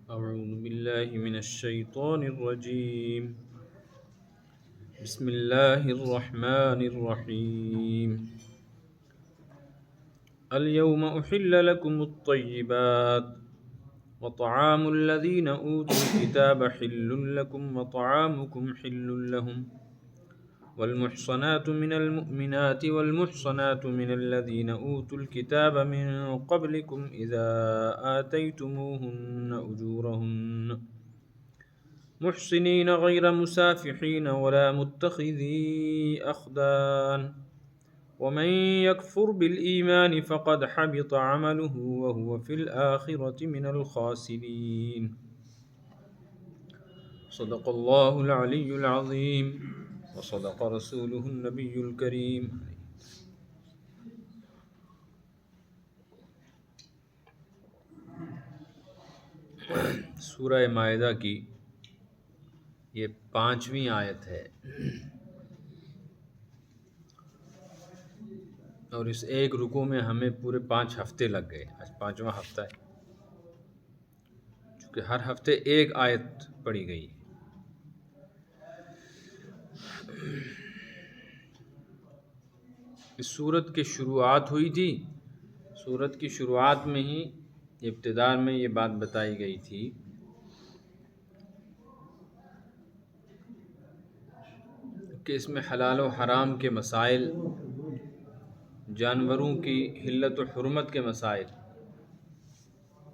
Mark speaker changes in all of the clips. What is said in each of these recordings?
Speaker 1: أعوذ بالله من الشيطان الرجيم. بسم الله الرحمن الرحيم. اليوم أحل لكم الطيبات وطعام الذين أوتوا الكتاب حل لكم وطعامكم حل لهم والمحصنات من المؤمنات والمحصنات من الذين أوتوا الكتاب من قبلكم إذا آتيتموهن أجورهن محسنين غير مسافحين ولا متخذي أخدان ومن يكفر بالإيمان فقد حبط عمله وهو في الآخرة من الخاسرين. صدق الله العلي العظيم وصدق رسوله النبي الكريم. سورہ مائدہ کی یہ 5ویں آیت ہے اور اس ایک رکوع میں ہمیں پورے 5 ہفتے لگ گئے. آج 5واں ہفتہ ہے چونکہ ہر ہفتے ایک آیت پڑھی گئی. اس سورت کی شروعات ہوئی تھی. سورت کی شروعات میں ہی ابتداء میں یہ بات بتائی گئی تھی کہ اس میں حلال و حرام کے مسائل، جانوروں کی حلت و حرمت کے مسائل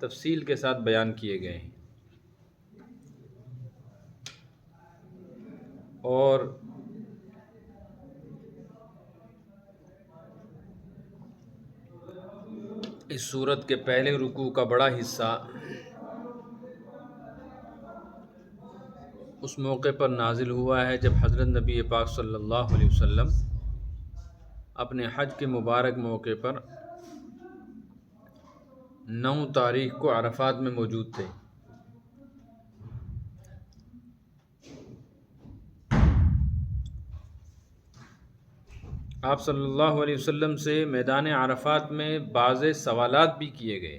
Speaker 1: تفصیل کے ساتھ بیان کیے گئے ہیں، اور اس سورت کے پہلے رکوع کا بڑا حصہ اس موقع پر نازل ہوا ہے جب حضرت نبی پاک صلی اللہ علیہ وسلم اپنے حج کے مبارک موقع پر 9 تاریخ کو عرفات میں موجود تھے. آپ صلی اللہ علیہ وسلم سے میدان عرفات میں بعض سوالات بھی کیے گئے،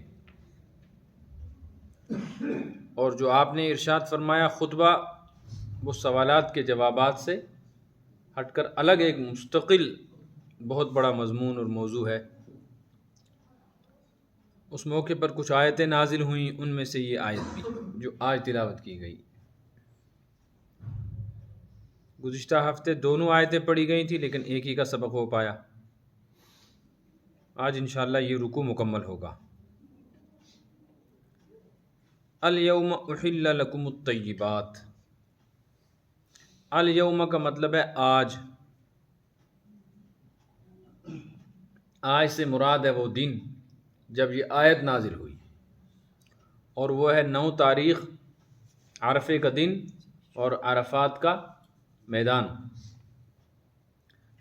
Speaker 1: اور جو آپ نے ارشاد فرمایا خطبہ وہ سوالات کے جوابات سے ہٹ کر الگ ایک مستقل بہت بڑا مضمون اور موضوع ہے. اس موقع پر کچھ آیتیں نازل ہوئیں، ان میں سے یہ آیت بھی جو آج تلاوت کی گئی. گزشتہ ہفتے دونوں آیتیں پڑھی گئی تھیں لیکن ایک ہی کا سبق ہو پایا. آج انشاءاللہ یہ رکوع مکمل ہوگا. الیوم احل لکم الطیبات. الیوم کا مطلب ہے آج. آج سے مراد ہے وہ دن جب یہ آیت نازل ہوئی، اور وہ ہے 9 تاریخ عرفے کا دن اور عرفات کا میدان.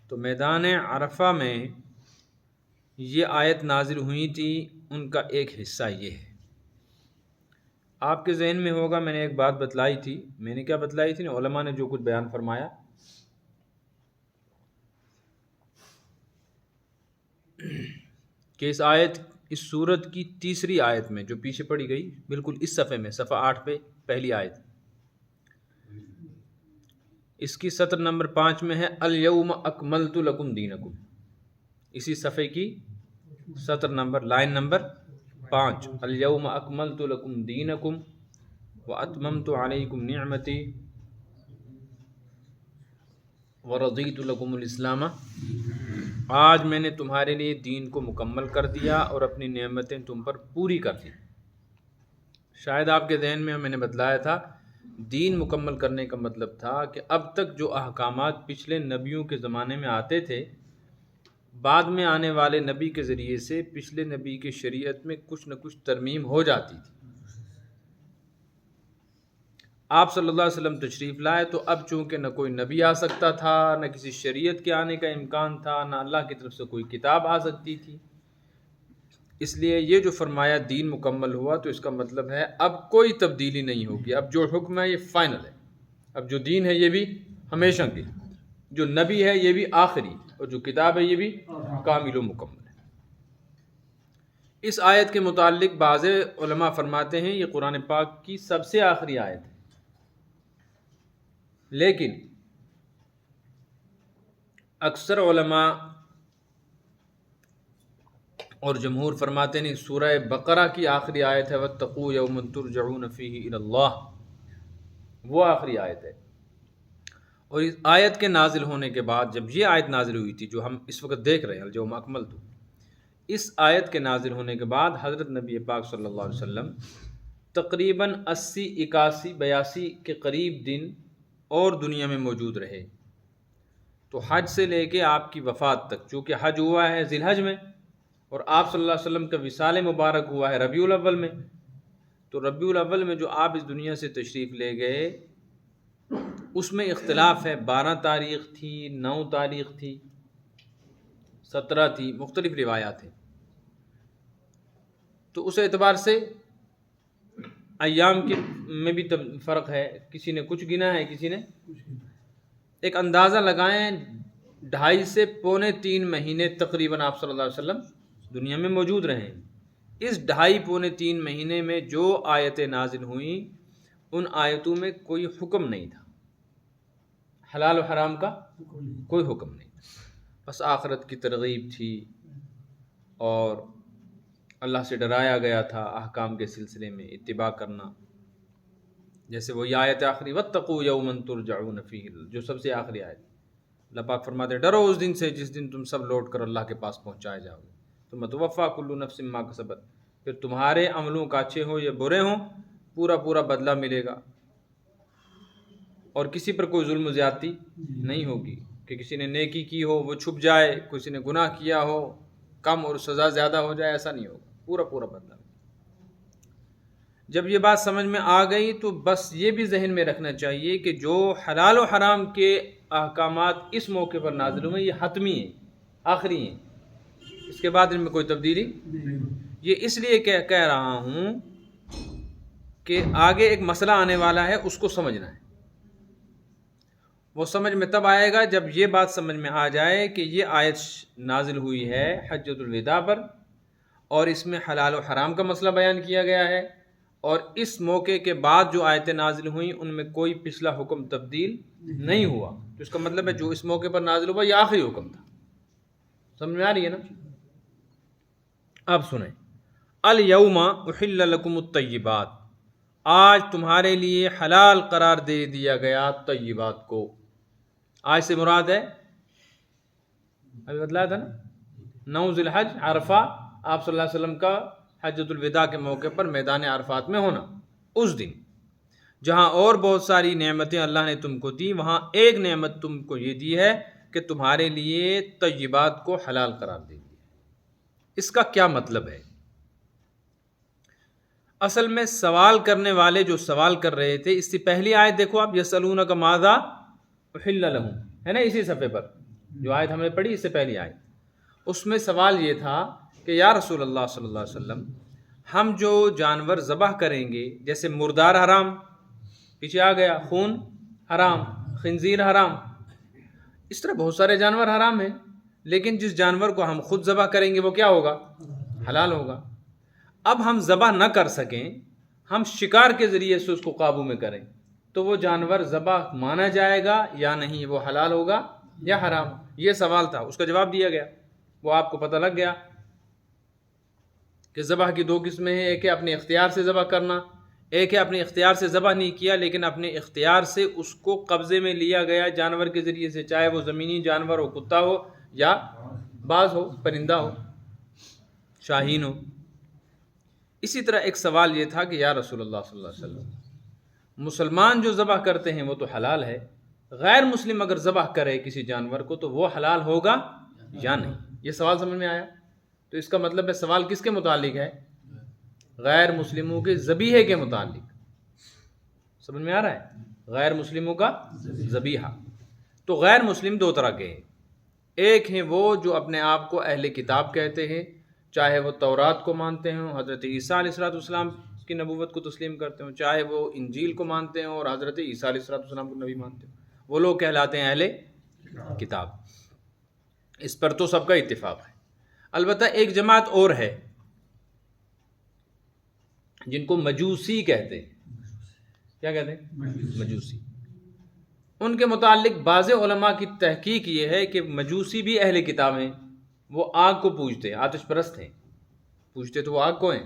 Speaker 1: تو میدان عرفہ میں یہ آیت نازل ہوئی تھی، ان کا ایک حصہ یہ ہے. آپ کے ذہن میں ہوگا میں نے ایک بات بتلائی تھی. میں نے کیا بتلائی تھی؟ علماء نے جو کچھ بیان فرمایا کہ اس سورت کی تیسری آیت میں جو پیچھے پڑھی گئی بالکل اس صفحے میں، صفحہ 8 پہ پہلی آیت، اس کی سطر نمبر 5 میں ہے الیوم اکملت لکم دینکم. اسی صفحے کی سطر نمبر لائن نمبر 5 الیوم اکملت لکم دینکم واتممت علیکم نعمتی ورضیت لکم الاسلام. آج میں نے تمہارے لیے دین کو مکمل کر دیا اور اپنی نعمتیں تم پر پوری کر دی. شاید آپ کے ذہن میں نے بتلایا تھا دین مکمل کرنے کا مطلب تھا کہ اب تک جو احکامات پچھلے نبیوں کے زمانے میں آتے تھے، بعد میں آنے والے نبی کے ذریعے سے پچھلے نبی کی شریعت میں کچھ نہ کچھ ترمیم ہو جاتی تھی. آپ صلی اللہ علیہ وسلم تشریف لائے تو اب چونکہ نہ کوئی نبی آ سکتا تھا، نہ کسی شریعت کے آنے کا امکان تھا، نہ اللہ کی طرف سے کوئی کتاب آ سکتی تھی، اس لیے یہ جو فرمایا دین مکمل ہوا تو اس کا مطلب ہے اب کوئی تبدیلی نہیں ہوگی. اب جو حکم ہے یہ فائنل ہے. اب جو دین ہے یہ بھی ہمیشہ کے، جو نبی ہے یہ بھی آخری، اور جو کتاب ہے یہ بھی کامل و مکمل ہے. اس آیت کے متعلق بعض علماء فرماتے ہیں یہ قرآن پاک کی سب سے آخری آیت ہے، لیکن اکثر علماء اور جمہور فرماتے ہیں سورہ بقرہ کی آخری آیت ہے وَاتَّقُوا يَوْمًا تُرْجَعُونَ فِيهِ إِلَى اللَّهِ، وہ آخری آیت ہے۔ اور اس آیت کے نازل ہونے کے بعد جب یہ آیت نازل ہوئی تھی جو ہم اس وقت دیکھ رہے ہیں اليوم اکملت، اس آیت کے نازل ہونے کے بعد حضرت نبی پاک صلی اللہ علیہ وسلم تقریباً 80 81 82 کے قریب دن اور دنیا میں موجود رہے۔ تو حج سے لے کے آپ کی وفات تک، چونکہ حج ہوا ہے ذی الحج میں اور آپ صلی اللہ علیہ وسلم کا وصال مبارک ہوا ہے ربیع الاول میں، تو ربیع الاول میں جو آپ اس دنیا سے تشریف لے گئے اس میں اختلاف ہے، 12 تاریخ تھی، 9 تاریخ تھی، 17 تھی، مختلف روایات ہیں۔ تو اس اعتبار سے ایام کے میں بھی فرق ہے، کسی نے کچھ گنا ہے کسی نے ایک اندازہ لگائیں 2.5 سے 2.25 مہینے تقریباً آپ صلی اللہ علیہ وسلم دنیا میں موجود رہے ہیں۔ اس 2.5-3 مہینے میں جو آیتیں نازل ہوئیں ان آیتوں میں کوئی حکم نہیں تھا، حلال و حرام کا کوئی حکم نہیں تھا، بس آخرت کی ترغیب تھی اور اللہ سے ڈرایا گیا تھا احکام کے سلسلے میں اتباع کرنا، جیسے وہ آیت آخری وَاتَّقُوا يَوْمًا تُرْجَعُونَ فِيهِ، جو سب سے آخری آیت۔ اللہ پاک فرماتے ہیں ڈرو اس دن سے جس دن تم سب لوٹ کر اللہ کے پاس پہنچائے جاؤ گے، ثم توفیٰ کل نفس ما کسبت، پھر تمہارے عملوں کا اچھے ہوں یا برے ہوں پورا بدلہ ملے گا، اور کسی پر کوئی ظلم و زیادتی نہیں ہوگی کہ کسی نے نیکی کی ہو وہ چھپ جائے، کسی نے گناہ کیا ہو کم اور سزا زیادہ ہو جائے، ایسا نہیں ہوگا، پورا بدلہ۔ جب یہ بات سمجھ میں آ گئی تو بس یہ بھی ذہن میں رکھنا چاہیے کہ جو حلال و حرام کے احکامات اس موقع پر نازل ہوئے یہ حتمی ہیں، آخری ہیں، اس کے بعد ان میں کوئی تبدیلی یہ اس لیے کہہ رہا ہوں کہ آگے ایک مسئلہ آنے والا ہے، اس کو سمجھنا ہے۔ وہ سمجھ میں تب آئے گا جب یہ بات سمجھ میں آ جائے کہ یہ آیت نازل ہوئی ہے حجۃ الوداع پر اور اس میں حلال و حرام کا مسئلہ بیان کیا گیا ہے، اور اس موقع کے بعد جو آیتیں نازل ہوئیں ان میں کوئی پچھلا حکم تبدیل نہیں ہوا، تو اس کا مطلب ہے جو اس موقع پر نازل ہوا یہ آخری حکم تھا۔ سمجھ میں آ رہی ہے نا؟ اب سنیں، الیوم احل لکم الطیبات، آج تمہارے لیے حلال قرار دے دیا گیا طیبات کو۔ آج سے مراد ہے ابھی بتلایا تھا نا 9 ذی الحج عرفہ، آپ صلی اللہ علیہ وسلم کا حجۃ الوداع کے موقع پر میدان عرفات میں ہونا، اس دن جہاں اور بہت ساری نعمتیں اللہ نے تم کو دی، وہاں ایک نعمت تم کو یہ دی ہے کہ تمہارے لیے طیبات کو حلال قرار دے دیا۔ اس کا کیا مطلب ہے؟ اصل میں سوال کرنے والے جو سوال کر رہے تھے، اس سے پہلی آیت دیکھو آپ، یسألونک ماذا احل لہم، ہے نا اسی صفحے پر جو آیت ہم نے پڑھی اس سے پہلی آیت، اس میں سوال یہ تھا کہ یا رسول اللہ صلی اللہ علیہ وسلم ہم جو جانور ذبح کریں گے، جیسے مردار حرام، پیچھے آ گیا، خون حرام، خنزیر حرام، اس طرح بہت سارے جانور حرام ہیں، لیکن جس جانور کو ہم خود ذبح کریں گے وہ کیا ہوگا؟ حلال ہوگا۔ اب ہم ذبح نہ کر سکیں، ہم شکار کے ذریعے سے اس کو قابو میں کریں، تو وہ جانور ذبح مانا جائے گا یا نہیں، وہ حلال ہوگا یا حرام؟ یہ سوال تھا، اس کا جواب دیا گیا، وہ آپ کو پتہ لگ گیا کہ ذبح کی 2 قسمیں ہیں، ایک ہے اپنے اختیار سے ذبح کرنا، ایک ہے اپنے اختیار سے ذبح نہیں کیا لیکن اپنے اختیار سے اس کو قبضے میں لیا گیا جانور کے ذریعے سے، چاہے وہ زمینی جانور ہو، کتا ہو یا باز ہو، پرندہ ہو، شاہین ہو۔ اسی طرح ایک سوال یہ تھا کہ یا رسول اللہ صلی اللہ علیہ وسلم مسلمان جو ذبح کرتے ہیں وہ تو حلال ہے، غیر مسلم اگر ذبح کرے کسی جانور کو تو وہ حلال ہوگا یا نہیں؟ یہ سوال سمجھ میں آیا؟ تو اس کا مطلب ہے سوال کس کے متعلق ہے؟ غیر مسلموں کے ذبیحے کے متعلق۔ سمجھ میں آ رہا ہے؟ غیر مسلموں کا ذبیحہ۔ تو غیر مسلم 2 طرح کے ہیں، ایک ہیں وہ جو اپنے آپ کو اہل کتاب کہتے ہیں، چاہے وہ تورات کو مانتے ہوں، حضرت عیسیٰ علیہ السلام کی نبوت کو تسلیم کرتے ہوں، چاہے وہ انجیل کو مانتے ہوں اور حضرت عیسیٰ علیہ السلام کو نبی مانتے ہوں، وہ لوگ کہلاتے ہیں اہل کتاب۔ اس پر تو سب کا اتفاق ہے۔ البتہ ایک جماعت اور ہے جن کو مجوسی کہتے ہیں. کیا کہتے ہیں؟ مجوسی. ان کے متعلق بعض علماء کی تحقیق یہ ہے کہ مجوسی بھی اہل کتاب ہیں. وہ آگ کو پوجتے ہیں، آتش پرست ہیں، پوجتے تو وہ آگ کو ہیں،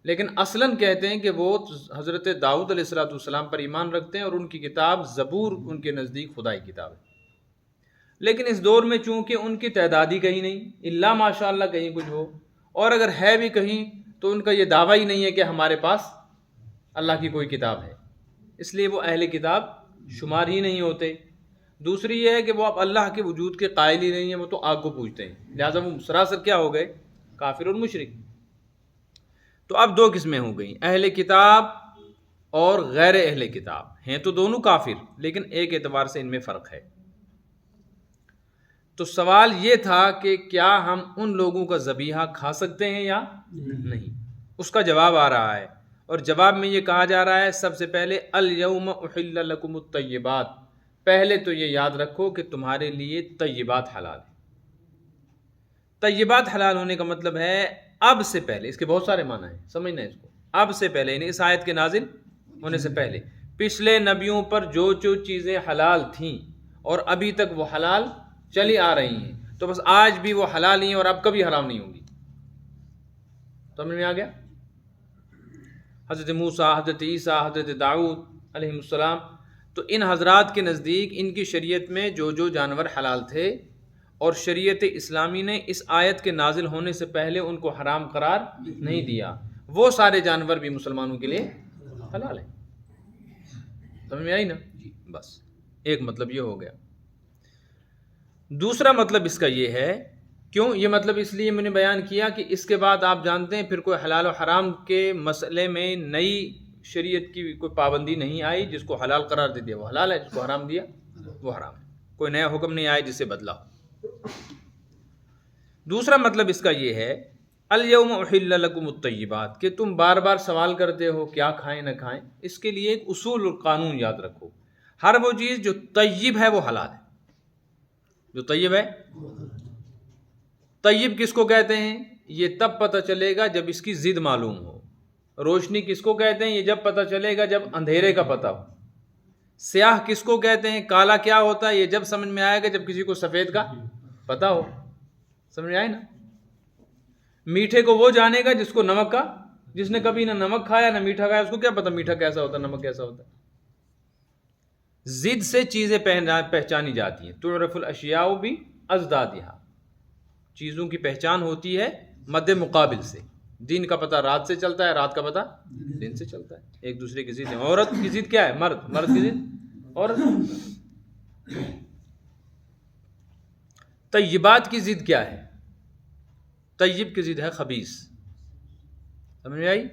Speaker 1: لیکن اصلاً کہتے ہیں کہ وہ حضرت داؤد علیہ السلام پر ایمان رکھتے ہیں اور ان کی کتاب زبور ان کے نزدیک خدائی کتاب ہے. لیکن اس دور میں چونکہ ان کی تعداد ہی کہیں نہیں، الا ماشاء اللہ کہیں کچھ ہو، اور اگر ہے بھی کہیں تو ان کا یہ دعویٰ ہی نہیں ہے کہ ہمارے پاس اللہ کی کوئی کتاب ہے، اس لیے وہ اہل کتاب شمار ہی نہیں ہوتے. دوسری یہ ہے کہ وہ اب اللہ کے وجود کے قائل ہی نہیں ہیں، وہ تو آگ کو پوجتے ہیں، لہٰذا وہ سراسر کیا ہو گئے؟ کافر اور مشرک. تو اب دو قسمیں ہو گئیں، اہل کتاب اور غیر اہل کتاب. ہیں تو دونوں کافر، لیکن ایک اعتبار سے ان میں فرق ہے. تو سوال یہ تھا کہ کیا ہم ان لوگوں کا ذبیحہ کھا سکتے ہیں یا نہیں؟ اس کا جواب آ رہا ہے، اور جواب میں یہ کہا جا رہا ہے سب سے پہلے الیوم احل لکم الطیبات. پہلے تو یہ یاد رکھو کہ تمہارے لیے طیبات حلال ہیں. طیبات حلال ہونے کا مطلب ہے اب سے پہلے. اس کے بہت سارے معنی ہیں، سمجھنا اس کو. اب سے پہلے یعنی اس آیت کے نازل ہونے سے پہلے پچھلے نبیوں پر جو چیزیں حلال تھیں اور ابھی تک وہ حلال چلی آ رہی ہیں، تو بس آج بھی وہ حلال ہیں اور اب کبھی حرام نہیں ہوں گی. سمجھ میں آ گیا؟ حضرت موسیٰ، حضرت عیسیٰ، حضرت داؤد علیہ السلام، تو ان حضرات کے نزدیک ان کی شریعت میں جو جانور حلال تھے، اور شریعت اسلامی نے اس آیت کے نازل ہونے سے پہلے ان کو حرام قرار نہیں دیا، وہ سارے جانور بھی مسلمانوں کے لیے حلال ہیں. سمجھ میں آئی نا؟ بس ایک مطلب یہ ہو گیا. دوسرا مطلب اس کا یہ ہے، کیوں یہ مطلب اس لیے میں نے بیان کیا کہ اس کے بعد آپ جانتے ہیں پھر کوئی حلال و حرام کے مسئلے میں نئی شریعت کی کوئی پابندی نہیں آئی. جس کو حلال قرار دے دیا وہ حلال ہے، جس کو حرام دیا وہ حرام ہے. کوئی نیا حکم نہیں آیا جس سے بدلا ہو. دوسرا مطلب اس کا یہ ہے الیوم احل لکم الطیبات، کہ تم بار بار سوال کرتے ہو کیا کھائیں نہ کھائیں. اس کے لیے ایک اصول اور قانون یاد رکھو. ہر وہ چیز جو طیب ہے وہ حلال ہے. جو طیب ہے، طیب کس کو کہتے ہیں؟ یہ تب پتہ چلے گا جب اس کی ضد معلوم ہو. روشنی کس کو کہتے ہیں؟ یہ جب پتہ چلے گا جب اندھیرے کا پتہ ہو. سیاہ کس کو کہتے ہیں؟ کالا کیا ہوتا ہے یہ جب سمجھ میں آئے گا جب کسی کو سفید کا پتہ ہو. سمجھ آئے نا؟ میٹھے کو وہ جانے گا جس کو نمک کا، جس نے کبھی نہ نمک کھایا نہ میٹھا کھایا، اس کو کیا پتہ میٹھا کیسا ہوتا ہے، نمک کیسا ہوتا ہے. ضد سے چیزیں پہچانی جاتی ہیں. تعرف الاشیاء بازدادها، چیزوں کی پہچان ہوتی ہے مد مقابل سے. دن کا پتہ رات سے چلتا ہے، رات کا پتہ دن سے چلتا ہے. ایک دوسرے کی ضد ہے. عورت کی ضد کیا ہے؟ مرد. مرد کی ضد عورت. طیبات کی ضد کیا ہے؟ طیب کی ضد ہے خبیث. سمجھ میں آئی؟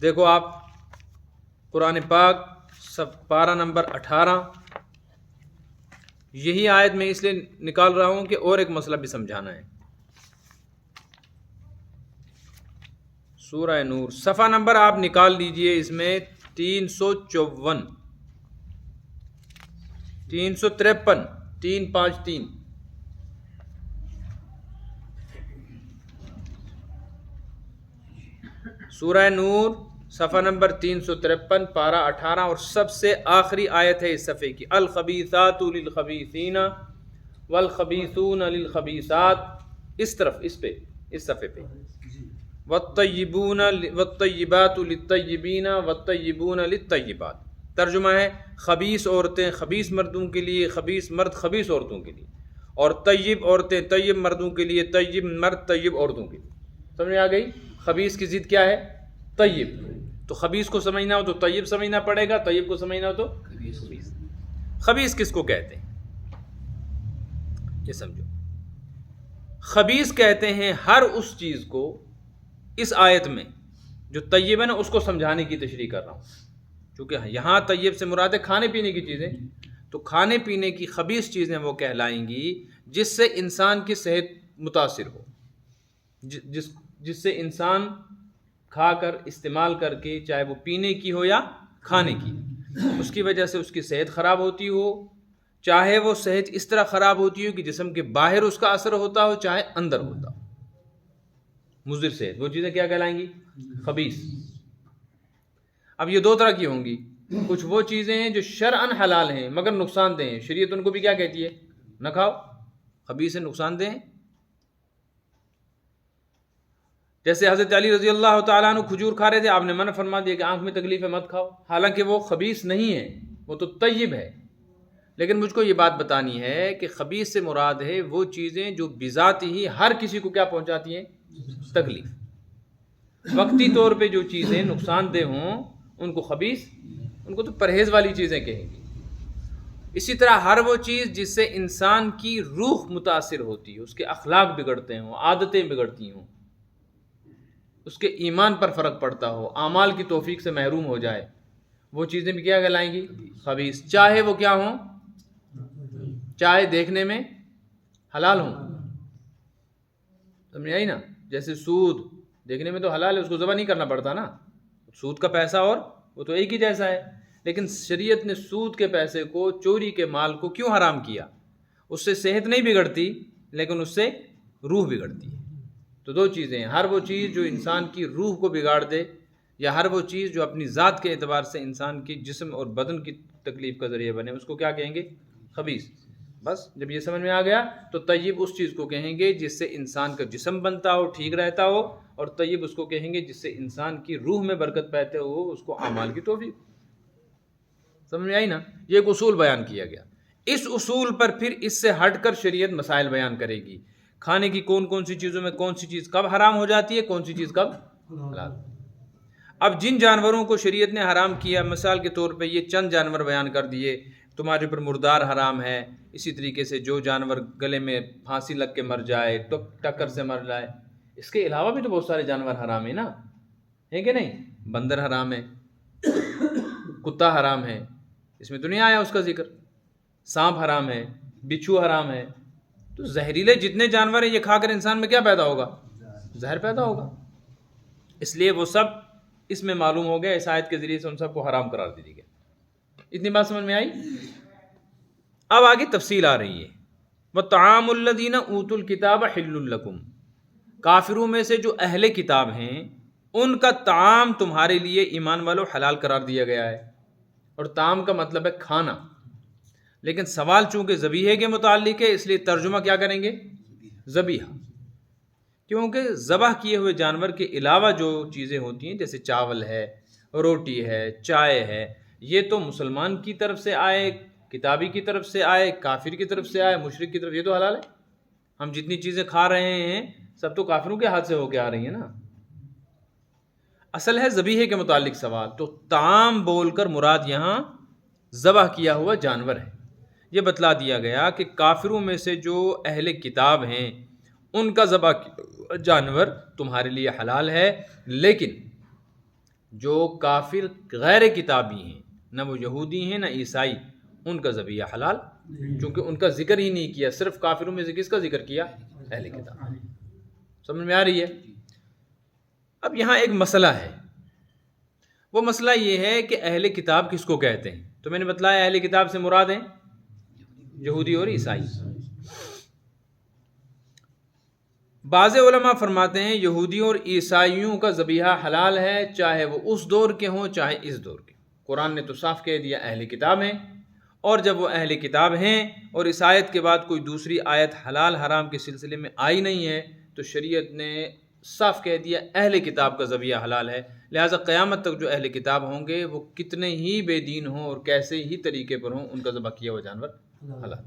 Speaker 1: دیکھو آپ قرآن پاک پارہ نمبر 18، یہی آیت میں اس لیے نکال رہا ہوں کہ اور ایک مسئلہ بھی سمجھانا ہے. سورہ نور صفحہ نمبر آپ نکال لیجئے، اس میں 354 353 353. سورہ نور صفحہ نمبر 353 پارہ 18 اور سب سے آخری آیت ہے اس صفحے کی. الخبیثات للخبیثین والخبیثون للخبیثات. اس طرف اس صفحے پہ والطیبات للطیبین والطیبون للطیبات. ترجمہ ہے خبیث عورتیں خبیث مردوں کے لیے، خبیث مرد خبیث عورتوں کے لیے، اور طیب عورتیں طیب مردوں کے لیے، طیب مرد طیب عورتوں کے لیے. سمجھ میں آ گئی؟ خبیث کی ضد کیا ہے؟ طیب. تو خبیث کو سمجھنا ہو تو طیب سمجھنا پڑے گا، طیب کو سمجھنا ہو تو خبیث. خبیث کس کو کہتے ہیں یہ سمجھو. خبیث کہتے ہیں ہر اس چیز کو، اس آیت میں جو طیب ہے نا اس کو سمجھانے کی تشریح کر رہا ہوں، کیونکہ یہاں طیب سے مراد ہے کھانے پینے کی چیزیں. تو کھانے پینے کی خبیث چیزیں وہ کہلائیں گی جس سے انسان کی صحت متاثر ہو، جس سے انسان کھا کر استعمال کر کے، چاہے وہ پینے کی ہو یا کھانے کی، اس کی وجہ سے اس کی صحت خراب ہوتی ہو. چاہے وہ صحت اس طرح خراب ہوتی ہو کہ جسم کے باہر اس کا اثر ہوتا ہو، چاہے اندر ہوتا ہو، مضر صحت. وہ چیزیں کیا کہلائیں گی؟ خبیث. اب یہ دو طرح کی ہوں گی، کچھ وہ چیزیں ہیں جو شرعاً حلال ہیں مگر نقصان دہ ہیں، شریعت ان کو بھی کیا کہتی ہے؟ نہ کھاؤ، خبیث ہیں، نقصان دہ ہیں۔ جیسے حضرت علی رضی اللہ تعالیٰ عنہ کھجور کھا رہے تھے، آپ نے منع فرما دیا کہ آنکھ میں تکلیف ہے مت کھاؤ، حالانکہ وہ خبیث نہیں ہے، وہ تو طیب ہے۔ لیکن مجھ کو یہ بات بتانی ہے کہ خبیث سے مراد ہے وہ چیزیں جو بذات ہی ہر کسی کو کیا پہنچاتی ہیں؟ تکلیف۔ وقتی طور پہ جو چیزیں نقصان دہ ہوں ان کو خبیث، ان کو تو پرہیز والی چیزیں کہیں گی۔ اسی طرح ہر وہ چیز جس سے انسان کی روح متاثر ہوتی ہے، اس کے اخلاق بگڑتے ہوں، عادتیں بگڑتی ہوں، اس کے ایمان پر فرق پڑتا ہو، اعمال کی توفیق سے محروم ہو جائے، وہ چیزیں بھی کیا کہلائیں گی؟ خبیث، چاہے وہ کیا ہوں؟ چاہے دیکھنے میں حلال ہوں۔ سمجھ آئی نا؟ جیسے سود دیکھنے میں تو حلال ہے، اس کو ذبح نہیں کرنا پڑتا نا، سود کا پیسہ اور وہ تو ایک ہی جیسا ہے، لیکن شریعت نے سود کے پیسے کو، چوری کے مال کو کیوں حرام کیا؟ اس سے صحت نہیں بگڑتی لیکن اس سے روح بگڑتی ہے۔ تو دو چیزیں ہیں، ہر وہ چیز جو انسان کی روح کو بگاڑ دے، یا ہر وہ چیز جو اپنی ذات کے اعتبار سے انسان کی جسم اور بدن کی تکلیف کا ذریعہ بنے، اس کو کیا کہیں گے؟ خبیث۔ بس جب یہ سمجھ میں آ گیا تو طیب اس چیز کو کہیں گے جس سے انسان کا جسم بنتا ہو، ٹھیک رہتا ہو، اور طیب اس کو کہیں گے جس سے انسان کی روح میں برکت پیدا ہو، اس کو اعمال کی توفیق۔ سمجھ میں آئی نا؟ یہ ایک اصول بیان کیا گیا۔ اس اصول پر پھر اس سے ہٹ کر شریعت مسائل بیان کرے گی، کھانے کی کون کون سی چیزوں میں کون سی چیز کب حرام ہو جاتی ہے، کون سی چیز کب حلال۔ اب جن جانوروں کو شریعت نے حرام کیا، مثال کے طور پہ یہ چند جانور بیان کر دیے، تمہارے اوپر مردار حرام ہے، اسی طریقے سے جو جانور گلے میں پھانسی لگ کے مر جائے، ٹکر سے مر جائے، اس کے علاوہ بھی تو بہت سارے جانور حرام ہیں نا، ہے کہ نہیں؟ بندر حرام ہے، کتا حرام ہے، اس میں تو نہیں آیا اس کا ذکر، سانپ حرام ہے، بچھو حرام ہے۔ تو زہریلے جتنے جانور ہیں یہ کھا کر انسان میں کیا پیدا ہوگا؟ زہر پیدا ہوگا۔ اس لیے وہ سب اس میں معلوم ہو گیا، اس آیت کے ذریعے سے ان سب کو حرام قرار دی گئی۔ اتنی بات سمجھ میں آئی؟ اب آگے تفصیل آ رہی ہے۔ وَطَعَامُ الَّذِينَ أُوتُوا الْكِتَابَ حِلٌّ لَكُمْ، کافروں میں سے جو اہل کتاب ہیں ان کا طعام تمہارے لیے ایمان والو حلال قرار دیا گیا ہے۔ اور طعام کا مطلب ہے کھانا، لیکن سوال چونکہ ذبیحے کے متعلق ہے اس لیے ترجمہ کیا کریں گے؟ ذبیحہ، کیونکہ ذبح کیے ہوئے جانور کے علاوہ جو چیزیں ہوتی ہیں جیسے چاول ہے، روٹی ہے، چائے ہے، یہ تو مسلمان کی طرف سے آئے، کتابی کی طرف سے آئے، کافر کی طرف سے آئے، مشرک کی طرف، یہ تو حلال ہے۔ ہم جتنی چیزیں کھا رہے ہیں سب تو کافروں کے ہاتھ سے ہو کے آ رہی ہیں نا۔ اصل ہے ذبیحے کے متعلق سوال، تو طعام بول کر مراد یہاں ذبح کیا ہوا جانور ہے۔ یہ بتلا دیا گیا کہ کافروں میں سے جو اہل کتاب ہیں ان کا ذبح جانور تمہارے لیے حلال ہے، لیکن جو کافر غیر کتابی ہیں، نہ وہ یہودی ہیں نہ عیسائی، ان کا ذبیحہ حلال، چونکہ ان کا ذکر ہی نہیں کیا، صرف کافروں میں سے کس کا ذکر کیا؟ اہل کتاب۔ سمجھ میں آ رہی ہے؟ اب یہاں ایک مسئلہ ہے، وہ مسئلہ یہ ہے کہ اہل کتاب کس کو کہتے ہیں؟ تو میں نے بتلایا اہل کتاب سے مراد ہیں یہودی اور عیسائی۔ بعض علماء فرماتے ہیں یہودیوں اور عیسائیوں کا ذبیحہ حلال ہے، چاہے وہ اس دور کے ہوں چاہے اس دور کے۔ قرآن نے تو صاف کہہ دیا اہل کتاب ہیں، اور جب وہ اہل کتاب ہیں اور اس آیت کے بعد کوئی دوسری آیت حلال حرام کے سلسلے میں آئی نہیں ہے تو شریعت نے صاف کہہ دیا اہل کتاب کا ذبیحہ حلال ہے، لہٰذا قیامت تک جو اہل کتاب ہوں گے وہ کتنے ہی بے دین ہوں اور کیسے ہی طریقے پر ہوں، ان کا ذبح کیا ہوا جانور حلال۔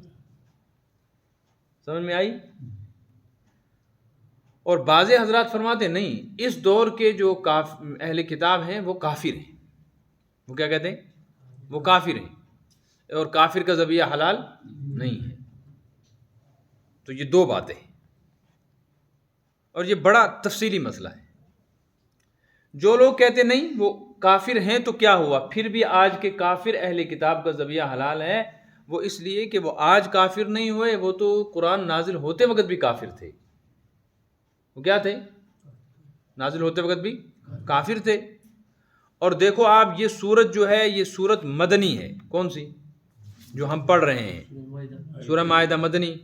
Speaker 1: سمجھ میں آئی؟ اور بعض حضرات فرماتے نہیں، اس دور کے جو اہل کتاب ہیں وہ کافر ہیں، وہ کیا کہتے ہیں؟ وہ کافر ہیں، اور کافر کا ذبیحہ حلال نہیں ہے۔ تو یہ دو باتیں ہیں، اور یہ بڑا تفصیلی مسئلہ ہے۔ جو لوگ کہتے نہیں وہ کافر ہیں تو کیا ہوا، پھر بھی آج کے کافر اہل کتاب کا ذبیحہ حلال ہے، وہ اس لیے کہ وہ آج کافر نہیں ہوئے، وہ تو قرآن نازل ہوتے وقت بھی کافر تھے۔ وہ کیا تھے؟ نازل ہوتے وقت بھی کافر تھے۔ اور دیکھو آپ، یہ سورت جو ہے یہ سورت مدنی ہے، کون سی جو ہم پڑھ رہے ہیں؟ سورہ مائدہ مدنی۔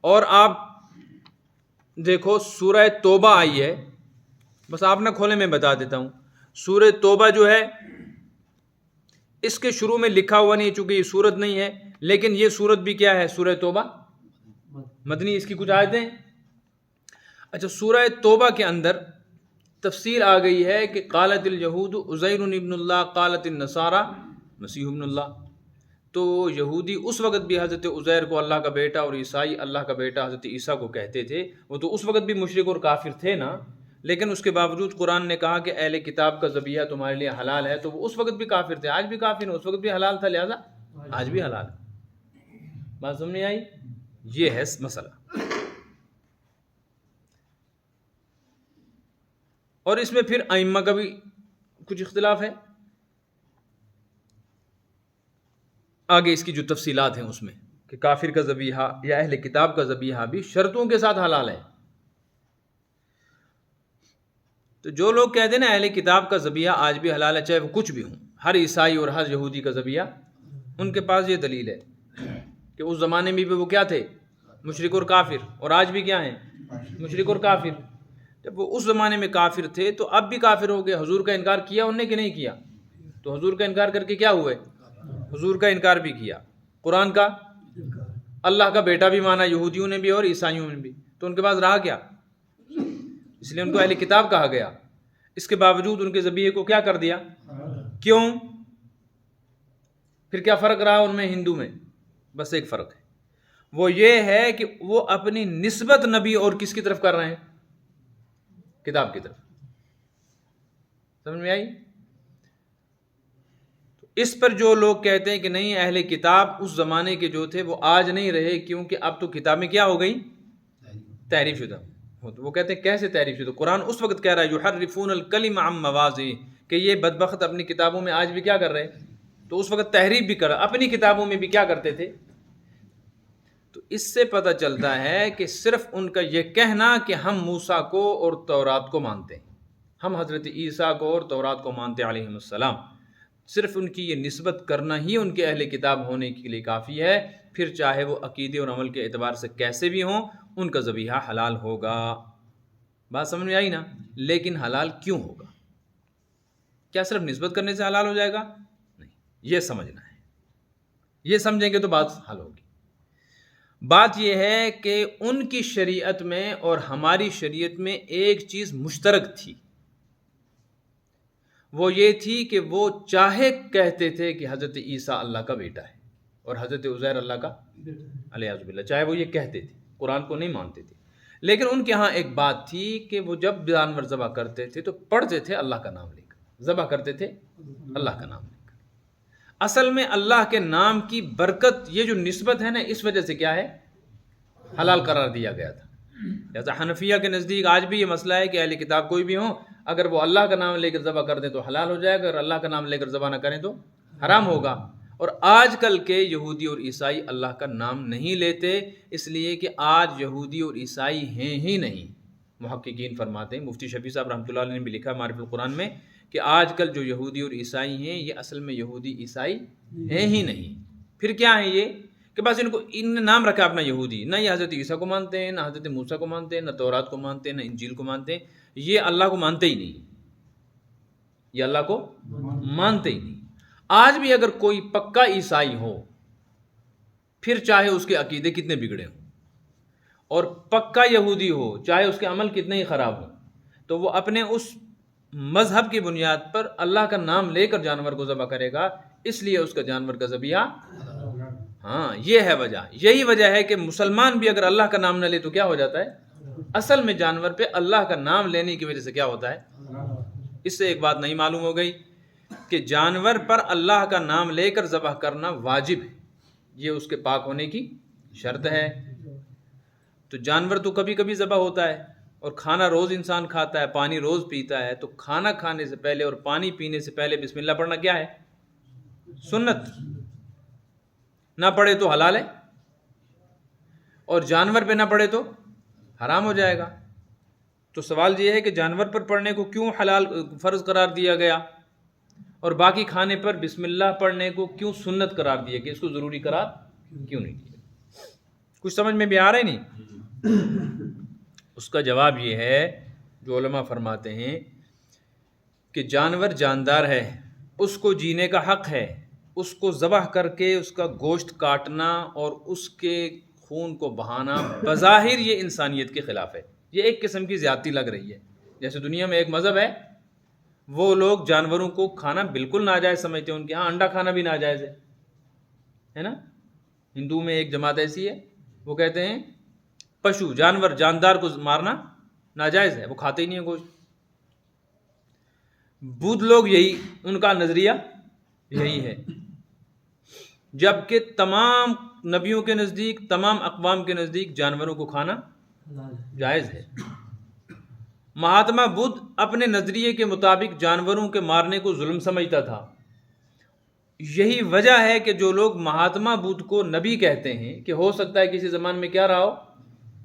Speaker 1: اور آپ دیکھو سورہ توبہ آئی ہے، بس آپ نہ کھولیں میں بتا دیتا ہوں۔ سورہ توبہ جو ہے اس کے شروع میں لکھا ہوا نہیں چونکہ یہ سورت نہیں ہے، لیکن یہ سورت بھی کیا ہے؟ سورہ توبہ مدنی، اس کی کچھ آیتیں۔ اچھا، سورہ توبہ کے اندر تفصیل آ گئی ہے کہ قالت الیہود عزیر ابن اللہ قالت النصارى مسیح ابن اللہ۔ تو یہودی اس وقت بھی حضرت عزیر کو اللہ کا بیٹا اور عیسائی اللہ کا بیٹا حضرت عیسیٰ کو کہتے تھے۔ وہ تو اس وقت بھی مشرک اور کافر تھے نا، لیکن اس کے باوجود قرآن نے کہا کہ اہل کتاب کا ذبیحہ تمہارے لیے حلال ہے، تو وہ اس وقت بھی کافر تھے، آج بھی کافر ہیں، اس وقت بھی حلال تھا، لہذا آج بھی حلال ہے۔ بات سمجھ میں آئی؟ یہ ہے مسئلہ۔ اور اس میں پھر ائمہ کا بھی کچھ اختلاف ہے، آگے اس کی جو تفصیلات ہیں اس میں کہ کافر کا ذبیحہ یا اہل کتاب کا ذبیحہ بھی شرطوں کے ساتھ حلال ہے۔ تو جو لوگ کہتے ہیں نا اہل کتاب کا ذبیحہ آج بھی حلال ہے، چاہے وہ کچھ بھی ہوں، ہر عیسائی اور ہر یہودی کا ذبیحہ، ان کے پاس یہ دلیل ہے کہ اس زمانے میں بھی وہ کیا تھے؟ مشرک اور کافر، اور آج بھی کیا ہیں؟ مشرک اور کافر۔ جب وہ اس زمانے میں کافر تھے تو اب بھی کافر ہو گئے۔ حضور کا انکار کیا انہوں نے کہ نہیں کیا؟ تو حضور کا انکار کر کے کیا ہوئے؟ حضور کا انکار بھی کیا، قرآن کا، اللہ کا بیٹا بھی مانا یہودیوں نے بھی اور عیسائیوں نے بھی، تو ان کے پاس رہا کیا؟ اس لیے ان کو اہل کتاب کہا گیا۔ اس کے باوجود ان کے ذبیحے کو کیا کر دیا؟ کیوں؟ پھر کیا فرق رہا ان میں ہندو میں؟ بس ایک فرق ہے، وہ یہ ہے کہ وہ اپنی نسبت نبی اور کس کی طرف کر رہے ہیں؟ کتاب کی طرف۔ سمجھ میں آئی؟ اس پر جو لوگ کہتے ہیں کہ نہیں اہل کتاب اس زمانے کے جو تھے وہ آج نہیں رہے، کیونکہ اب تو کتابیں کیا ہو گئی؟ تحریف شدہ۔ وہ کہتے ہیں کیسے تحریف شدہ؟ قرآن اس وقت کہہ رہا ہے یحرفون الکلم عن مواضعہ، کہ یہ بدبخت اپنی کتابوں میں آج بھی کیا کر رہے ہیں؟ تو اس وقت تحریف بھی کر، اپنی کتابوں میں بھی کیا کرتے تھے؟ تو اس سے پتہ چلتا ہے کہ صرف ان کا یہ کہنا کہ ہم موسیٰ کو اور تورات کو مانتے ہیں، ہم حضرت عیسیٰ کو اور تورات کو مانتے ہیں علیہم السلام، صرف ان کی یہ نسبت کرنا ہی ان کے اہل کتاب ہونے کے لیے کافی ہے، پھر چاہے وہ عقیدے اور عمل کے اعتبار سے کیسے بھی ہوں ان کا ذبیحہ حلال ہوگا۔ بات سمجھ میں آئی نا؟ لیکن حلال کیوں ہوگا؟ کیا صرف نسبت کرنے سے حلال ہو جائے گا؟ نہیں، یہ سمجھنا ہے، یہ سمجھیں گے تو بات حل ہوگی۔ بات یہ ہے کہ ان کی شریعت میں اور ہماری شریعت میں ایک چیز مشترک تھی، وہ یہ تھی کہ وہ چاہے کہتے تھے کہ حضرت عیسیٰ اللہ کا بیٹا ہے اور حضرت عزیر اللہ کا علیہ باللہ، چاہے وہ یہ کہتے تھے، قرآن کو نہیں مانتے تھے، لیکن ان کے ہاں ایک بات تھی کہ وہ جب جانور ذبح کرتے تھے تو پڑھتے تھے اللہ کا نام لے کر، ذبح کرتے تھے اللہ کا نام لے کر۔ اصل میں اللہ کے نام کی برکت، یہ جو نسبت ہے نا، اس وجہ سے کیا ہے؟ حلال قرار دیا گیا تھا۔ جیسا حنفیہ کے نزدیک آج بھی یہ مسئلہ ہے کہ اہل کتاب کوئی بھی ہوں، اگر وہ اللہ کا نام لے کر ذبح کر دیں تو حلال ہو جائے گا، اگر اللہ کا نام لے کر ذبح نہ کریں تو حرام ہوگا۔ اور آج کل کے یہودی اور عیسائی اللہ کا نام نہیں لیتے، اس لیے کہ آج یہودی اور عیسائی ہیں ہی نہیں۔ محققین فرماتے ہیں، مفتی شفیع صاحب رحمۃ اللہ علیہ نے بھی لکھا معرفۃ القرآن میں کہ آج کل جو یہودی اور عیسائی ہیں یہ اصل میں یہودی عیسائی ہیں ہی نہیں۔ پھر کیا ہیں یہ؟ کہ بس ان نے نام رکھا اپنا یہودی، نہ یہ حضرت عیسیٰ کو مانتے ہیں، نہ حضرت موسیٰ کو مانتے ہیں، نہ تورات کو مانتے ہیں، نہ انجیل کو مانتے ہیں، یہ اللہ کو مانتے ہی نہیں، یہ اللہ کو مانتے ہی نہیں۔ آج بھی اگر کوئی پکا عیسائی ہو، پھر چاہے اس کے عقیدے کتنے بگڑے ہوں، اور پکا یہودی ہو چاہے اس کے عمل کتنے ہی خراب ہوں، تو وہ اپنے اس مذہب کی بنیاد پر اللہ کا نام لے کر جانور کو ذبح کرے گا، اس لیے اس کا جانور کا ذبیحہ، ہاں یہ ہے وجہ۔ یہی وجہ ہے کہ مسلمان بھی اگر اللہ کا نام نہ لے تو کیا ہو جاتا ہے؟ اصل میں جانور پہ اللہ کا نام لینے کی وجہ سے کیا ہوتا ہے؟ اس سے ایک بات نہیں معلوم ہو گئی کہ جانور پر اللہ کا نام لے کر ذبح کرنا واجب ہے، یہ اس کے پاک ہونے کی شرط ہے۔ تو جانور تو کبھی کبھی ذبح ہوتا ہے، اور کھانا روز انسان کھاتا ہے، پانی روز پیتا ہے، تو کھانا کھانے سے پہلے اور پانی پینے سے پہلے بسم اللہ پڑھنا کیا ہے؟ سنت، نہ پڑھے تو حلال ہے، اور جانور پہ نہ پڑھے تو حرام ہو جائے گا۔ تو سوال یہ ہے کہ جانور پر پڑھنے کو کیوں حلال فرض قرار دیا گیا، اور باقی کھانے پر بسم اللہ پڑھنے کو کیوں سنت قرار دیا کہ اس کو ضروری قرار کیوں نہیں دیا؟ کچھ سمجھ میں بھی آ رہا ہے نہیں؟ اس کا جواب یہ ہے، جو علماء فرماتے ہیں کہ جانور جاندار ہے، اس کو جینے کا حق ہے، اس کو ذبح کر کے اس کا گوشت کاٹنا اور اس کے خون کو بہانا بظاہر یہ انسانیت کے خلاف ہے. یہ ایک قسم کی زیادتی لگ رہی ہے. جیسے دنیا میں ایک مذہب ہے، وہ لوگ جانوروں کو کھانا بالکل ناجائز سمجھتے ہیں، ان کے ہاں انڈا کھانا بھی ناجائز ہے نا. ہندو میں ایک جماعت ایسی ہے، وہ کہتے ہیں پشو جانور جاندار کو مارنا ناجائز ہے، وہ کھاتے ہی نہیں ہیں گوشت. بدھ لوگ یہی ان کا نظریہ یہی ہے، جبکہ تمام نبیوں کے نزدیک، تمام اقوام کے نزدیک جانوروں کو کھانا جائز ہے. مہاتما بدھ اپنے نظریے کے مطابق جانوروں کے مارنے کو ظلم سمجھتا تھا. یہی وجہ ہے کہ جو لوگ مہاتما بدھ کو نبی کہتے ہیں کہ ہو سکتا ہے کسی زمان میں کیا رہا ہو،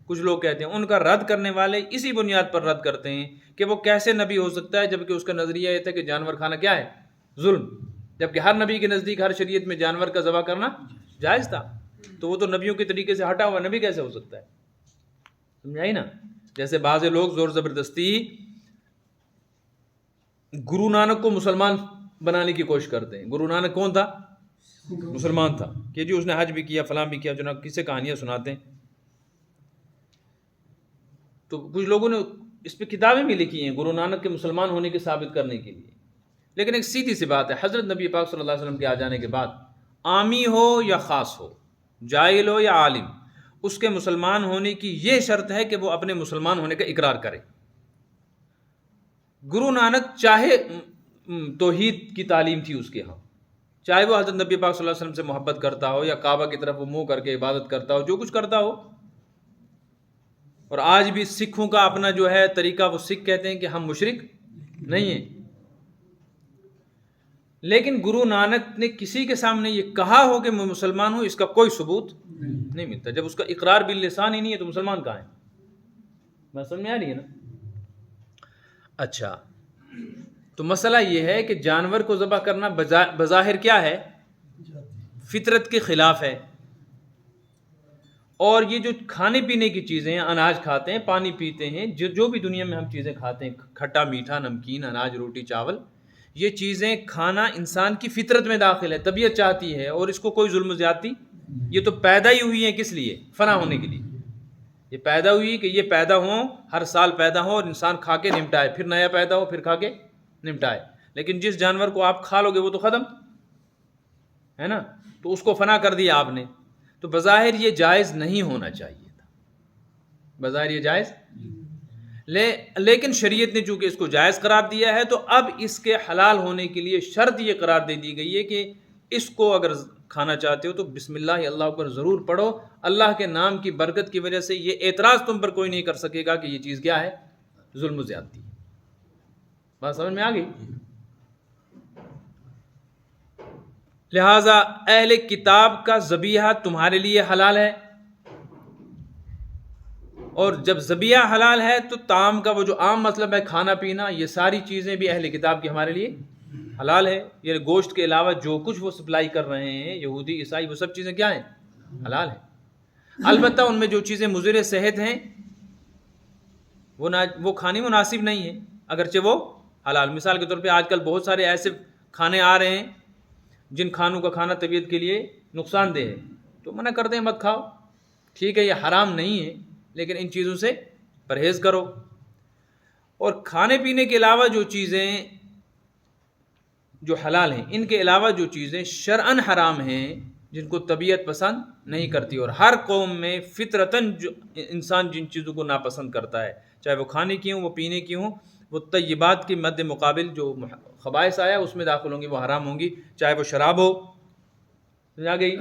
Speaker 1: کچھ لوگ کہتے ہیں، ان کا رد کرنے والے اسی بنیاد پر رد کرتے ہیں کہ وہ کیسے نبی ہو سکتا ہے، جبکہ اس کا نظریہ یہ تھا کہ جانور کھانا کیا ہے، ظلم، جبکہ ہر نبی کے نزدیک ہر شریعت میں جانور کا ذبح کرنا جائز تھا. تو وہ تو نبیوں کے طریقے سے ہٹا ہوا نبی کیسے ہو سکتا ہے؟ سمجھائی نا. جیسے بعض لوگ زور زبردستی گرو نانک کو مسلمان بنانے کی کوشش کرتے ہیں. گرو نانک کون تھا؟ مسلمان تھا، کہ جی اس نے حج بھی کیا، فلاں بھی کیا، جناب کس سے کہانیاں سناتے ہیں. تو کچھ لوگوں نے اس پہ کتابیں بھی لکھی ہیں گرو نانک کے مسلمان ہونے کے ثابت کرنے کے لیے. لیکن ایک سیدھی سی بات ہے، حضرت نبی پاک صلی اللہ علیہ وسلم کے آ جانے کے بعد عامی ہو یا خاص ہو، جاہل ہو یا عالم، اس کے مسلمان ہونے کی یہ شرط ہے کہ وہ اپنے مسلمان ہونے کا اقرار کرے. گرو نانک چاہے توحید کی تعلیم تھی اس کے ہاں، چاہے وہ حضرت نبی پاک صلی اللہ علیہ وسلم سے محبت کرتا ہو یا کعبہ کی طرف وہ منہ کر کے عبادت کرتا ہو، جو کچھ کرتا ہو. اور آج بھی سکھوں کا اپنا جو ہے طریقہ، وہ سکھ کہتے ہیں کہ ہم مشرک نہیں ہیں. لیکن گرو نانک نے کسی کے سامنے یہ کہا ہو کہ میں مسلمان ہوں، اس کا کوئی ثبوت نہیں ملتا. جب اس کا اقرار باللسان ہی نہیں ہے تو مسلمان کہاں ہے؟ بات سمجھ میں آ رہی ہے نا. اچھا، تو مسئلہ یہ ہے کہ جانور کو ذبح کرنا بظاہر کیا ہے؟ فطرت کے خلاف ہے. اور یہ جو کھانے پینے کی چیزیں ہیں، اناج کھاتے ہیں، پانی پیتے ہیں، جو بھی دنیا میں ہم چیزیں کھاتے ہیں، کھٹا میٹھا نمکین، اناج روٹی چاول، یہ چیزیں کھانا انسان کی فطرت میں داخل ہے، طبیعت چاہتی ہے، اور اس کو کوئی ظلم و زیادتی، یہ تو پیدا ہی ہوئی ہے کس لیے؟ فنا ہونے کے لیے. یہ پیدا ہوئی کہ یہ پیدا ہوں، ہر سال پیدا ہوں اور انسان کھا کے نمٹائے، پھر نیا پیدا ہو، پھر کھا کے نمٹائے. لیکن جس جانور کو آپ کھا لو گے وہ تو ختم ہے نا، تو اس کو فنا کر دیا آپ نے. تو بظاہر یہ جائز نہیں ہونا چاہیے تھا، بظاہر یہ جائز، لیکن شریعت نے چونکہ اس کو جائز قرار دیا ہے، تو اب اس کے حلال ہونے کے لیے شرط یہ قرار دے دی گئی ہے کہ اس کو اگر کھانا چاہتے ہو تو بسم اللہ اللہ اکبر ضرور پڑھو. اللہ کے نام کی برکت کی وجہ سے یہ اعتراض تم پر کوئی نہیں کر سکے گا کہ یہ چیز کیا ہے، ظلم و زیادتی. بات سمجھ میں آ گئی؟ لہٰذا اہل کتاب کا ذبیحہ تمہارے لیے حلال ہے، اور جب ذبیحہ حلال ہے تو طعام کا وہ جو عام مطلب ہے کھانا پینا، یہ ساری چیزیں بھی اہل کتاب کی ہمارے لیے حلال ہے. یہ گوشت کے علاوہ جو کچھ وہ سپلائی کر رہے ہیں یہودی عیسائی، وہ سب چیزیں کیا ہیں؟ حلال ہیں. البتہ ان میں جو چیزیں مضر صحت ہیں وہ کھانی مناسب نہیں ہیں، اگرچہ وہ حلال. مثال کے طور پہ آج کل بہت سارے ایسے کھانے آ رہے ہیں جن کھانوں کا کھانا طبیعت کے لیے نقصان دہ ہے، تو منع کرتے ہیں مت کھاؤ. ٹھیک ہے، یہ حرام نہیں ہے، لیکن ان چیزوں سے پرہیز کرو. اور کھانے پینے کے علاوہ جو چیزیں جو حلال ہیں، ان کے علاوہ جو چیزیں شرعاً حرام ہیں، جن کو طبیعت پسند نہیں کرتی، اور ہر قوم میں فطرتاً جو انسان جن چیزوں کو ناپسند کرتا ہے، چاہے وہ کھانے کی ہوں، وہ پینے کی ہوں، وہ طیبات کے مد مقابل جو خبائث آیا اس میں داخل ہوں گی، وہ حرام ہوں گی. چاہے وہ شراب ہو، آ گئی،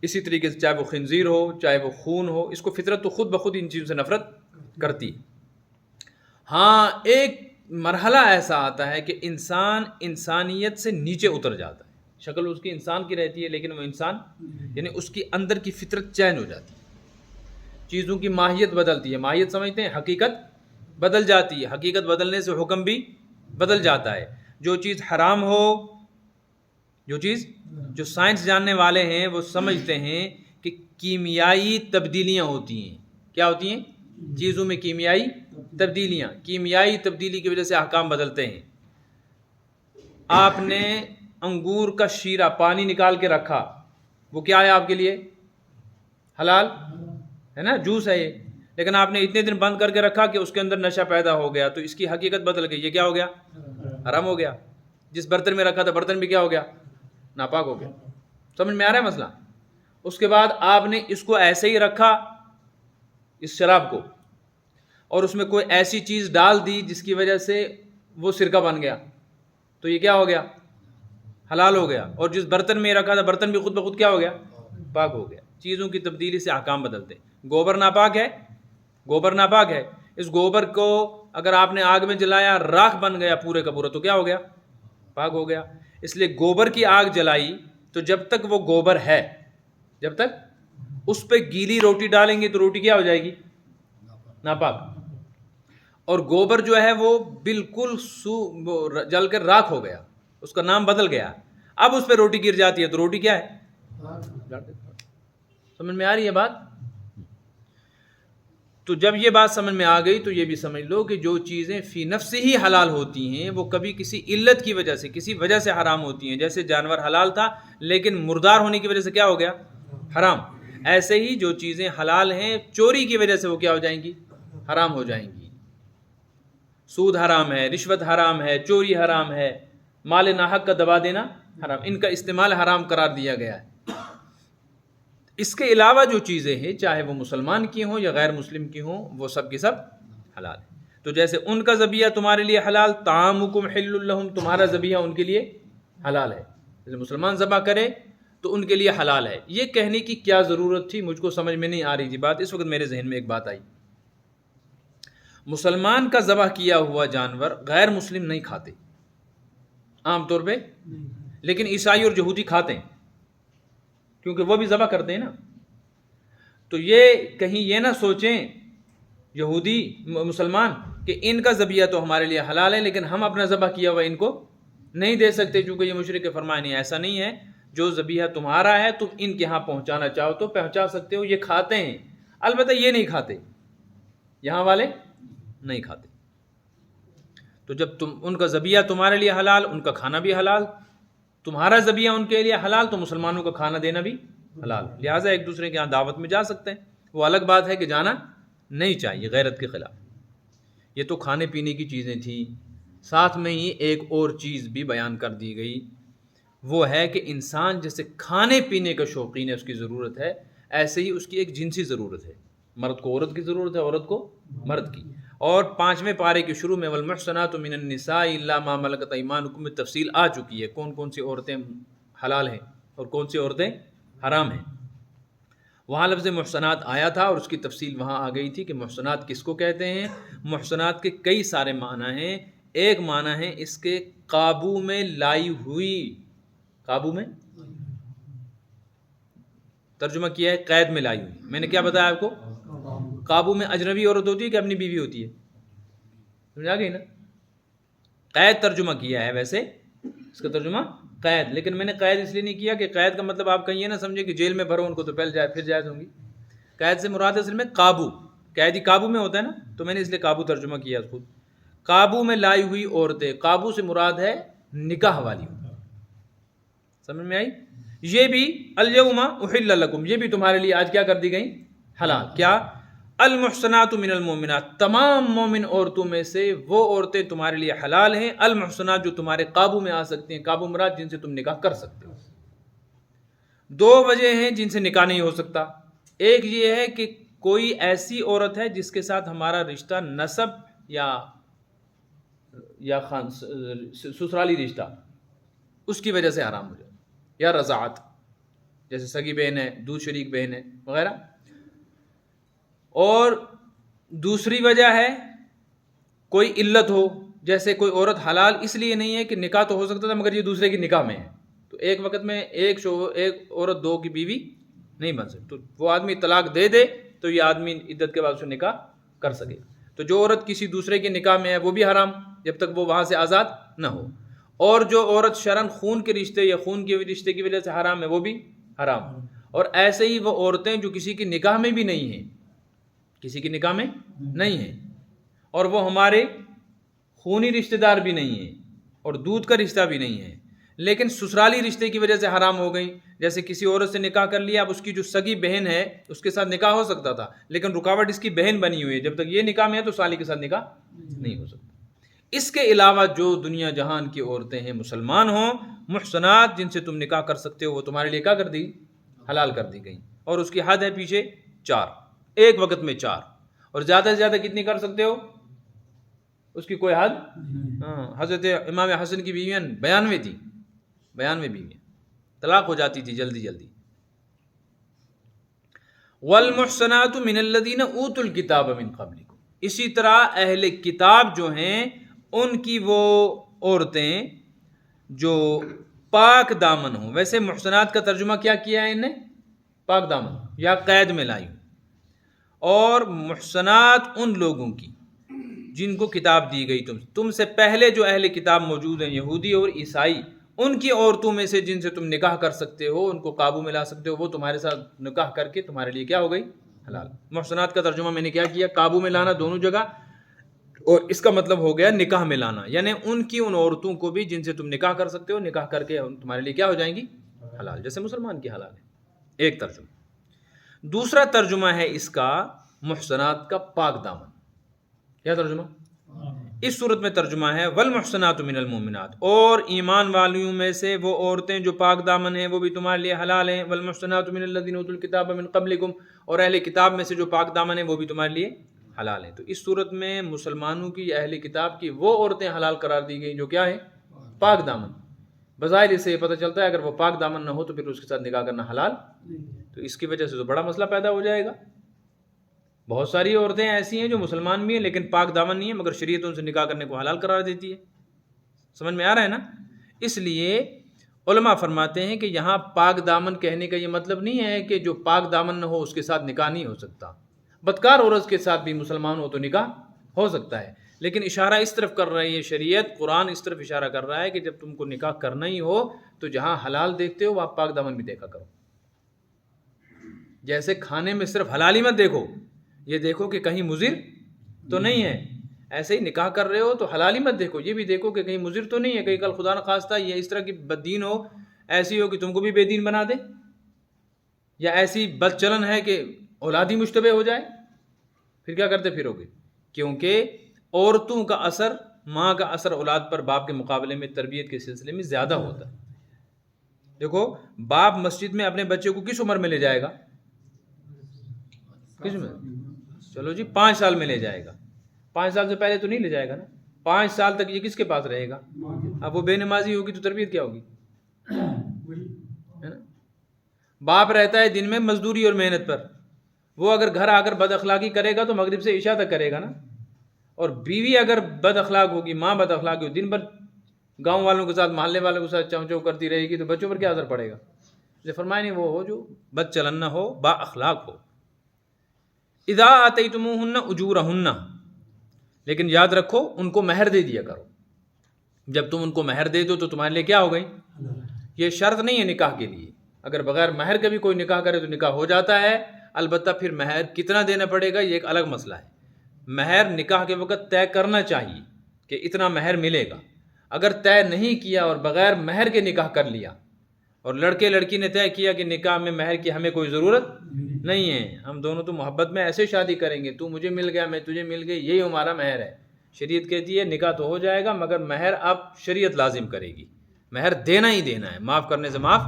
Speaker 1: اسی طریقے سے چاہے وہ خنزیر ہو، چاہے وہ خون ہو، اس کو فطرت تو خود بخود ان چیزوں سے نفرت کرتی. ہاں، ایک مرحلہ ایسا آتا ہے کہ انسان انسانیت سے نیچے اتر جاتا ہے، شکل اس کی انسان کی رہتی ہے لیکن وہ انسان، یعنی اس کی اندر کی فطرت چینج ہو جاتی ہے، چیزوں کی ماہیت بدلتی ہے. ماہیت سمجھتے ہیں، حقیقت بدل جاتی ہے. حقیقت بدلنے سے حکم بھی بدل جاتا ہے. جو چیز حرام ہو، جو سائنس جاننے والے ہیں وہ سمجھتے ہیں کہ کیمیائی تبدیلیاں ہوتی ہیں. کیا ہوتی ہیں؟ چیزوں میں کیمیائی تبدیلیاں، کیمیائی تبدیلی کی وجہ سے احکام بدلتے ہیں. آپ نے انگور کا شیرہ پانی نکال کے رکھا، وہ کیا ہے آپ کے لیے؟ حلال ہے نا، جوس ہے یہ، لیکن آپ نے اتنے دن بند کر کے رکھا کہ اس کے اندر نشہ پیدا ہو گیا، تو اس کی حقیقت بدل گئی، یہ کیا ہو گیا؟ حرام ہو گیا۔ جس برتن میں رکھا تھا برتن بھی کیا ہو گیا؟ ناپاک ہو گیا۔ سمجھ میں آ رہا ہے مسئلہ؟ اس کے بعد آپ نے اس کو ایسے ہی رکھا، اس شراب کو، اور اس میں کوئی ایسی چیز ڈال دی جس کی وجہ سے وہ سرکہ بن گیا، تو یہ کیا ہو گیا؟ حلال ہو گیا۔ اور جس برتن میں رکھا تھا برتن بھی خود بخود کیا ہو گیا؟ پاک ہو گیا۔ چیزوں کی تبدیلی سے احکام بدلتے۔ گوبر ناپاک ہے، گوبر ناپاک ہے، اس گوبر کو اگر آپ نے آگ میں جلایا راکھ بن گیا پورے کا پورا، تو کیا ہو گیا؟ پاک ہو گیا۔ اس لیے گوبر کی آگ جلائی تو جب تک وہ گوبر ہے، جب تک اس پہ گیلی روٹی ڈالیں گے تو روٹی کیا ہو جائے گی؟ ناپاک۔ اور گوبر جو ہے وہ بالکل جل کر راکھ ہو گیا، اس کا نام بدل گیا، اب اس پہ روٹی گر جاتی ہے تو روٹی کیا ہے؟ سمجھ میں آ رہی ہے بات؟ تو جب یہ بات سمجھ میں آ گئی تو یہ بھی سمجھ لو کہ جو چیزیں فی نفس ہی حلال ہوتی ہیں وہ کبھی کسی علت کی وجہ سے، کسی وجہ سے حرام ہوتی ہیں۔ جیسے جانور حلال تھا لیکن مردار ہونے کی وجہ سے کیا ہو گیا؟ حرام۔ ایسے ہی جو چیزیں حلال ہیں چوری کی وجہ سے وہ کیا ہو جائیں گی؟ حرام ہو جائیں گی۔ سود حرام ہے، رشوت حرام ہے، چوری حرام ہے، مال ناحق کا دبا دینا حرام، ان کا استعمال حرام قرار دیا گیا ہے۔ اس کے علاوہ جو چیزیں ہیں چاہے وہ مسلمان کی ہوں یا غیر مسلم کی ہوں وہ سب کی سب حلال ہیں۔ تو جیسے ان کا ذبیحہ تمہارے لیے حلال، طعامکم حل لہم، تمہارا ذبیحہ ان کے لیے حلال ہے۔ جیسے مسلمان ذبح کرے تو ان کے لیے حلال ہے۔ یہ کہنے کی کیا ضرورت تھی؟ مجھ کو سمجھ میں نہیں آ رہی تھی بات، اس وقت میرے ذہن میں ایک بات آئی۔ مسلمان کا ذبح کیا ہوا جانور غیر مسلم نہیں کھاتے عام طور پہ، لیکن عیسائی اور یہودی کھاتے ہیں کیونکہ وہ بھی ذبح کرتے ہیں نا۔ تو یہ کہیں یہ نہ سوچیں یہودی مسلمان کہ ان کا ذبیحہ تو ہمارے لیے حلال ہے لیکن ہم اپنا ذبح کیا ہوا ان کو نہیں دے سکتے چونکہ یہ مشرک فرمان نہیں۔ ایسا نہیں ہے، جو ذبیحہ تمہارا ہے تم ان کے ہاں پہنچانا چاہو تو پہنچا سکتے ہو، یہ کھاتے ہیں، البتہ یہ نہیں کھاتے، یہاں والے نہیں کھاتے۔ تو جب تم ان کا ذبیحہ تمہارے لیے حلال، ان کا کھانا بھی حلال، تمہارا ذبیحہ ان کے لیے حلال تو مسلمانوں کا کھانا دینا بھی حلال، لہٰذا ایک دوسرے کے یہاں دعوت میں جا سکتے ہیں۔ وہ الگ بات ہے کہ جانا نہیں چاہیے غیرت کے خلاف۔ یہ تو کھانے پینے کی چیزیں تھیں، ساتھ میں ہی ایک اور چیز بھی بیان کر دی گئی، وہ ہے کہ انسان جیسے کھانے پینے کا شوقین ہے، اس کی ضرورت ہے، ایسے ہی اس کی ایک جنسی ضرورت ہے، مرد کو عورت کی ضرورت ہے، عورت کو مرد کی۔ اور 5ویں پارے کے شروع میں والمحصنات من النساء الا ما ملکت ایمانکم میں تفصیل آ چکی ہے، کون کون سی عورتیں حلال ہیں اور کون سی عورتیں حرام ہیں۔ وہاں لفظ محصنات آیا تھا اور اس کی تفصیل وہاں آ گئی تھی کہ محصنات کس کو کہتے ہیں۔ محصنات کے کئی سارے معنی ہیں۔ ایک معنی ہے اس کے قابو میں لائی ہوئی، قابو میں ترجمہ کیا ہے قید میں لائی ہوئی۔ میں نے کیا بتایا آپ کو؟ قابو میں اجنبی عورت ہوتی ہے کہ اپنی بیوی ہوتی ہے؟ سمجھ آ گئی نا؟ قید ترجمہ کیا ہے، ویسے اس کا ترجمہ قید، لیکن میں نے قید اس لیے نہیں کیا کہ قید کا مطلب آپ کہیں یہ نہ سمجھے کہ جیل میں بھرو ان کو تو پہلے جائے پھر جائز ہوں گی۔ قید سے مراد اصل میں قابو، قیدی قابو میں ہوتا ہے نا، تو میں نے اس لیے قابو ترجمہ کیا خود۔ قابو میں لائی ہوئی عورتیں، قابو سے مراد ہے نکاح والی، سمجھ میں آئی؟ یہ بھی الیوم احل لکم، یہ بھی تمہارے لیے آج کیا کر دی گئی؟ حلال۔ کیا؟ المحصنات من المؤمنات، تمام مومن عورتوں میں سے وہ عورتیں تمہارے لیے حلال ہیں، المحصنات جو تمہارے قابو میں آ سکتی ہیں، قابو مراد جن سے تم نکاح کر سکتے ہو۔ 2 وجہ ہیں جن سے نکاح نہیں ہو سکتا۔ ایک یہ ہے کہ کوئی ایسی عورت ہے جس کے ساتھ ہمارا رشتہ نسب یا سسرالی رشتہ اس کی وجہ سے حرام ہو جائے، یا رضاعت جیسے سگی بہن ہے، دودھ شریک بہن ہے وغیرہ۔ اور دوسری وجہ ہے کوئی علت ہو، جیسے کوئی عورت حلال اس لیے نہیں ہے کہ نکاح تو ہو سکتا تھا مگر یہ دوسرے کی نکاح میں ہے، تو ایک وقت میں ایک عورت 2 کی بیوی نہیں بن سکتی، تو وہ آدمی طلاق دے دے تو یہ آدمی عدت کے بعد اسے نکاح کر سکے۔ تو جو عورت کسی دوسرے کے نکاح میں ہے وہ بھی حرام جب تک وہ وہاں سے آزاد نہ ہو، اور جو عورت شرعاً خون کے رشتے یا خون کے رشتے کی وجہ سے حرام ہے وہ بھی حرام۔ اور ایسے ہی وہ عورتیں جو کسی کی نکاح میں بھی نہیں ہیں، کسی کی نکاح میں نہیں ہیں، اور وہ ہمارے خونی رشتہ دار بھی نہیں ہیں اور دودھ کا رشتہ بھی نہیں ہے، لیکن سسرالی رشتے کی وجہ سے حرام ہو گئیں. جیسے کسی عورت سے نکاح کر لیا, اب اس کی جو سگی بہن ہے اس کے ساتھ نکاح ہو سکتا تھا, لیکن رکاوٹ اس کی بہن بنی ہوئی ہے, جب تک یہ نکاح میں ہے تو سالی کے ساتھ نکاح نہیں ہو سکتا. اس کے علاوہ جو دنیا جہان کی عورتیں ہیں مسلمان ہوں, محسنات جن سے تم نکاح کر سکتے ہو, وہ تمہارے لیے کیا کر دی؟ حلال کر دی گئیں. اور اس کی حد ہے پیچھے 4, ایک وقت میں 4, اور زیادہ سے زیادہ کتنی کر سکتے ہو؟ اس کی کوئی حد. حضرت امام حسن کی بیویاں 92 تھیں, 92 بیویاں, طلاق ہو جاتی تھی جلدی جلدی. والمحسنات من الذین اوتوا الکتاب من قبلکم, اسی طرح اہل کتاب جو ہیں ان کی وہ عورتیں جو پاک دامن ہوں. ویسے محسنات کا ترجمہ کیا کیا ہے انہیں؟ پاک دامن یا قید میں لائی ہوں. اور محسنات ان لوگوں کی جن کو کتاب دی گئی تم سے پہلے جو اہل کتاب موجود ہیں, یہودی اور عیسائی, ان کی عورتوں میں سے جن سے تم نکاح کر سکتے ہو, ان کو قابو میں لا سکتے ہو, وہ تمہارے ساتھ نکاح کر کے تمہارے لیے کیا ہو گئی؟ حلال. محسنات کا ترجمہ میں نے کیا کیا؟ قابو میں لانا دونوں جگہ, اور اس کا مطلب ہو گیا نکاح میں لانا, یعنی ان کی ان عورتوں کو بھی جن سے تم نکاح کر سکتے ہو, نکاح کر کے تمہارے لیے کیا ہو جائیں گی؟ حلال, جیسے مسلمان کی حلال ہے. ایک ترجمہ. دوسرا ترجمہ ہے اس کا محسنات کا پاک دامن. کیا ترجمہ؟ اس صورت میں ترجمہ ہے والمحسنات من المؤمنات, اور ایمان والیوں میں سے وہ عورتیں جو پاک دامن ہیں وہ بھی تمہارے لیے حلال ہیں. والمحسنات من الذین اوتوا الکتاب من قبلکم, اور اہل کتاب میں سے جو پاک دامن ہیں وہ بھی تمہارے لیے حلال ہیں. تو اس صورت میں مسلمانوں کی, اہل کتاب کی وہ عورتیں حلال قرار دی گئی جو کیا ہیں؟ پاک دامن. بظاہر اس سے یہ پتہ چلتا ہے اگر وہ پاک دامن نہ ہو تو پھر اس کے ساتھ نکاح کرنا حلال. تو اس کی وجہ سے تو بڑا مسئلہ پیدا ہو جائے گا. بہت ساری عورتیں ایسی ہیں جو مسلمان بھی ہیں لیکن پاک دامن نہیں ہیں, مگر شریعت ان سے نکاح کرنے کو حلال قرار دیتی ہے. سمجھ میں آ رہا ہے نا؟ اس لیے علماء فرماتے ہیں کہ یہاں پاک دامن کہنے کا یہ مطلب نہیں ہے کہ جو پاک دامن نہ ہو اس کے ساتھ نکاح نہیں ہو سکتا. بدکار عورت کے ساتھ بھی مسلمان ہو تو نکاح ہو سکتا ہے, لیکن اشارہ اس طرف کر رہی ہے شریعت, قرآن اس طرف اشارہ کر رہا ہے کہ جب تم کو نکاح کرنا ہی ہو تو جہاں حلال دیکھتے ہو وہاں پاک دامن بھی دیکھا کرو. جیسے کھانے میں صرف حلالی مت دیکھو, یہ دیکھو کہ کہیں مضر تو نہیں ہے. ایسے ہی نکاح کر رہے ہو تو حلالی مت دیکھو, یہ بھی دیکھو کہ کہیں مضر تو نہیں ہے, کہیں کل خدا نہ خواستہ یہ اس طرح کی بددین ہو, ایسی ہو کہ تم کو بھی بے دین بنا دے, یا ایسی بد چلن ہے کہ اولاد ہی مشتبہ ہو جائے, پھر کیا کرتے پھرو گے؟ کیونکہ عورتوں کا اثر, ماں کا اثر اولاد پر باپ کے مقابلے میں تربیت کے سلسلے میں زیادہ ہوتا ہے. دیکھو باپ مسجد میں اپنے بچے کو کس عمر میں لے جائے گا؟ کس میں؟ چلو جی 5 سال میں لے جائے گا. 5 سال سے پہلے تو نہیں لے جائے گا نا. 5 سال تک یہ کس کے پاس رہے گا؟ اب وہ بے نمازی ہوگی تو تربیت کیا ہوگی؟ باپ رہتا ہے دن میں مزدوری اور محنت پر, وہ اگر گھر آ کر بد اخلاقی کرے گا تو مغرب سے عشاء تک کرے گا نا. اور بیوی اگر بد اخلاق ہوگی, ماں بد اخلاق ہوگی, دن بھر گاؤں والوں کے ساتھ, محلے والوں کے ساتھ چاؤ چاؤ کرتی رہے گی, تو بچوں پر کیا اثر پڑے گا؟ یہ فرمایا نہیں وہ ہو جو بد چلن نہ ہو, با اخلاق ہو. اذا آتیتموہن اجورہن, لیکن یاد رکھو ان کو مہر دے دیا کرو. جب تم ان کو مہر دے دو تو تمہارے لیے کیا ہو گئی؟ یہ شرط نہیں ہے نکاح کے لیے, اگر بغیر مہر کے بھی کوئی نکاح کرے تو نکاح ہو جاتا ہے. البتہ پھر مہر کتنا دینا پڑے گا یہ ایک الگ مسئلہ ہے. مہر نکاح کے وقت طے کرنا چاہیے کہ اتنا مہر ملے گا. اگر طے نہیں کیا اور بغیر مہر کے نکاح کر لیا, اور لڑکے لڑکی نے طے کیا کہ نکاح میں مہر کی ہمیں کوئی ضرورت نہیں ہے, ہم دونوں تو محبت میں ایسے شادی کریں گے, تو مجھے مل گیا میں تجھے مل گئی, یہی ہمارا مہر ہے. شریعت کہتی ہے نکاح تو ہو جائے گا مگر مہر اب شریعت لازم کرے گی. مہر دینا ہی دینا ہے, معاف کرنے سے معاف.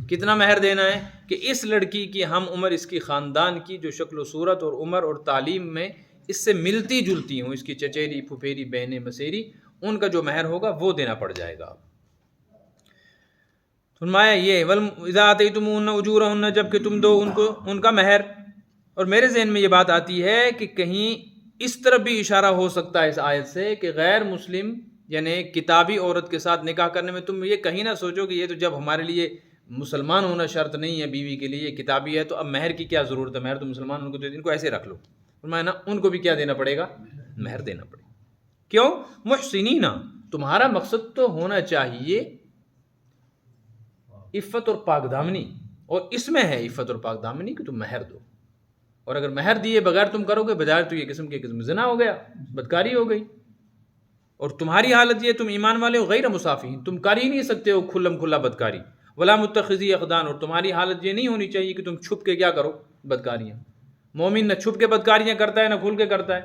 Speaker 1: کتنا مہر دینا ہے؟ کہ اس لڑکی کی ہم عمر, اس کی خاندان کی جو شکل و صورت اور عمر اور تعلیم میں اس سے ملتی جلتی ہوں, اس کی چچیری پھپھیری بہنیں مسیری, ان کا جو مہر ہوگا وہ دینا پڑ جائے گا. فرمایا یہ اذا آتیتموہن اجورہن, جب کہ تم دو ان کو ان کا مہر. اور میرے ذہن میں یہ بات آتی ہے کہ کہیں اس طرف بھی اشارہ ہو سکتا ہے اس آیت سے کہ غیر مسلم یعنی کتابی عورت کے ساتھ نکاح کرنے میں تم یہ کہیں نہ سوچو کہ یہ تو جب ہمارے لیے مسلمان ہونا شرط نہیں ہے بیوی کے لیے, کتابی ہے تو اب مہر کی کیا ضرورت ہے, مہر تو مسلمان ان کو دے, ان کو ایسے رکھ لو. فرمایا نا ان کو بھی کیا دینا پڑے گا؟ مہر دینا پڑے گا. کیوں؟ محسنین, تمہارا مقصد تو ہونا چاہیے عفت اور پاک دامنی, اور اس میں ہے عفت اور پاک دامنی کہ تم مہر دو. اور اگر مہر دیے بغیر تم کرو گے بجائے تو یہ قسم کے قسم زنا ہو گیا, بدکاری ہو گئی. اور تمہاری حالت یہ تم ایمان والے ہو غیر مصافحین، تم کر ہی نہیں سکتے ہو کھلم کھلا بدکاری، ولا متخذی اخدان، اور تمہاری حالت یہ نہیں ہونی چاہیے کہ تم چھپ کے کیا کرو بدکاریاں۔ مومن نہ چھپ کے بدکاریاں کرتا ہے نہ کھل کے کرتا ہے،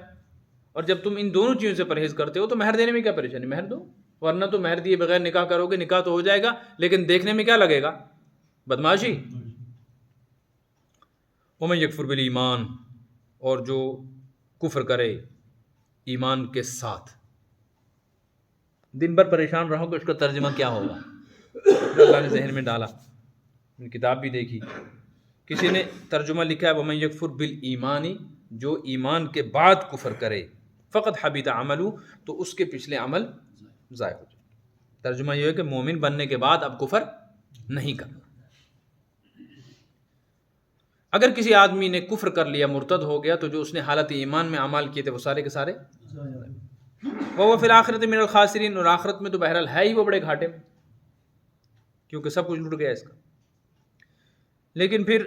Speaker 1: اور جب تم ان دونوں چیزوں سے پرہیز کرتے ہو تو مہر دینے میں کیا پریشانی، مہر دو، ورنہ تو مہر دیے بغیر نکاح کرو گے، نکاح تو ہو جائے گا لیکن دیکھنے میں کیا لگے گا، بدماشی۔ ومن یکفر بالایمان، اور جو کفر کرے ایمان کے ساتھ، دن بھر پریشان رہو کہ اس کا ترجمہ کیا ہوگا، اللہ نے ذہن میں ڈالا، کتاب بھی دیکھی، کسی نے ترجمہ لکھا ہے ومن یکفر بالایمان، جو ایمان کے بعد کفر کرے، فقط حبط عملہ، تو اس کے پچھلے عمل ضائع ہو جائے۔ ترجمہ یہ ہے کہ مومن بننے کے بعد اب کفر نہیں کرنا۔ اگر کسی آدمی نے کفر کر لیا، مرتد ہو گیا، تو جو اس نے حالت ایمان میں اعمال کیے تھے وہ سارے کے سارے، وہ فی الآخرۃ من الخاسرین، اور آخرت میں تو بہرحال ہے ہی وہ بڑے گھاٹے میں، کیونکہ سب کچھ لٹ گیا اس کا۔ لیکن پھر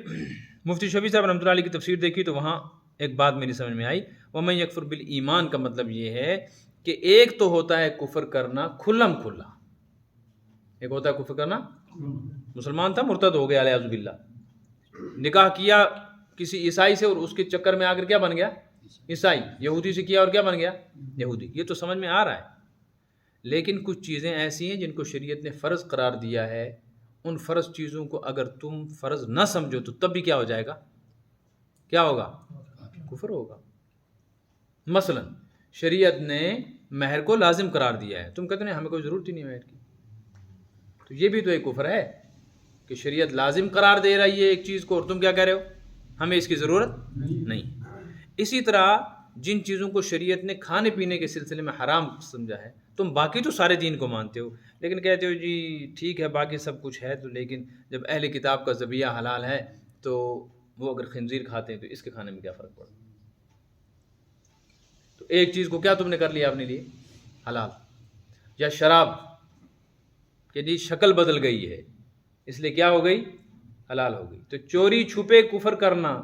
Speaker 1: مفتی شفیع صاحب رحمۃ اللہ علیہ کی تفسیر دیکھی تو وہاں ایک بات میری سمجھ میں آئی، ومن یکفر بالایمان کا مطلب یہ ہے کہ ایک تو ہوتا ہے کفر کرنا کھلم کھلا، ایک ہوتا ہے کفر کرنا، مسلمان تھا مرتد ہو گیا علیہ باللہ، نکاح کیا کسی عیسائی سے اور اس کے چکر میں آ کر کیا بن گیا عیسائی، یہودی سے کیا اور کیا بن گیا یہودی، یہ تو سمجھ میں آ رہا ہے۔ لیکن کچھ چیزیں ایسی ہیں جن کو شریعت نے فرض قرار دیا ہے، ان فرض چیزوں کو اگر تم فرض نہ سمجھو تو تب بھی کیا ہو جائے گا، کیا ہوگا، کفر ہوگا۔ مثلا شریعت نے مہر کو لازم قرار دیا ہے، تم کہتے ہیں ہمیں کوئی ضرورت ہی نہیں مہر کی، تو یہ بھی تو ایک کفر ہے کہ شریعت لازم قرار دے رہی ہے ایک چیز کو اور تم کیا کہہ رہے ہو ہمیں اس کی ضرورت نہیں۔ اسی طرح جن چیزوں کو شریعت نے کھانے پینے کے سلسلے میں حرام سمجھا ہے، تم باقی تو سارے دین کو مانتے ہو لیکن کہتے ہو جی ٹھیک ہے باقی سب کچھ ہے، تو لیکن جب اہل کتاب کا ذبیحہ حلال ہے تو وہ اگر خنزیر کھاتے ہیں تو اس کے کھانے میں کیا فرق پڑتا؟ تو ایک چیز کو کیا تم نے کر لیا اپنے لیے حلال، یا شراب کہ جی شکل بدل گئی ہے اس لیے کیا ہو گئی حلال ہو گئی۔ تو چوری چھپے کفر کرنا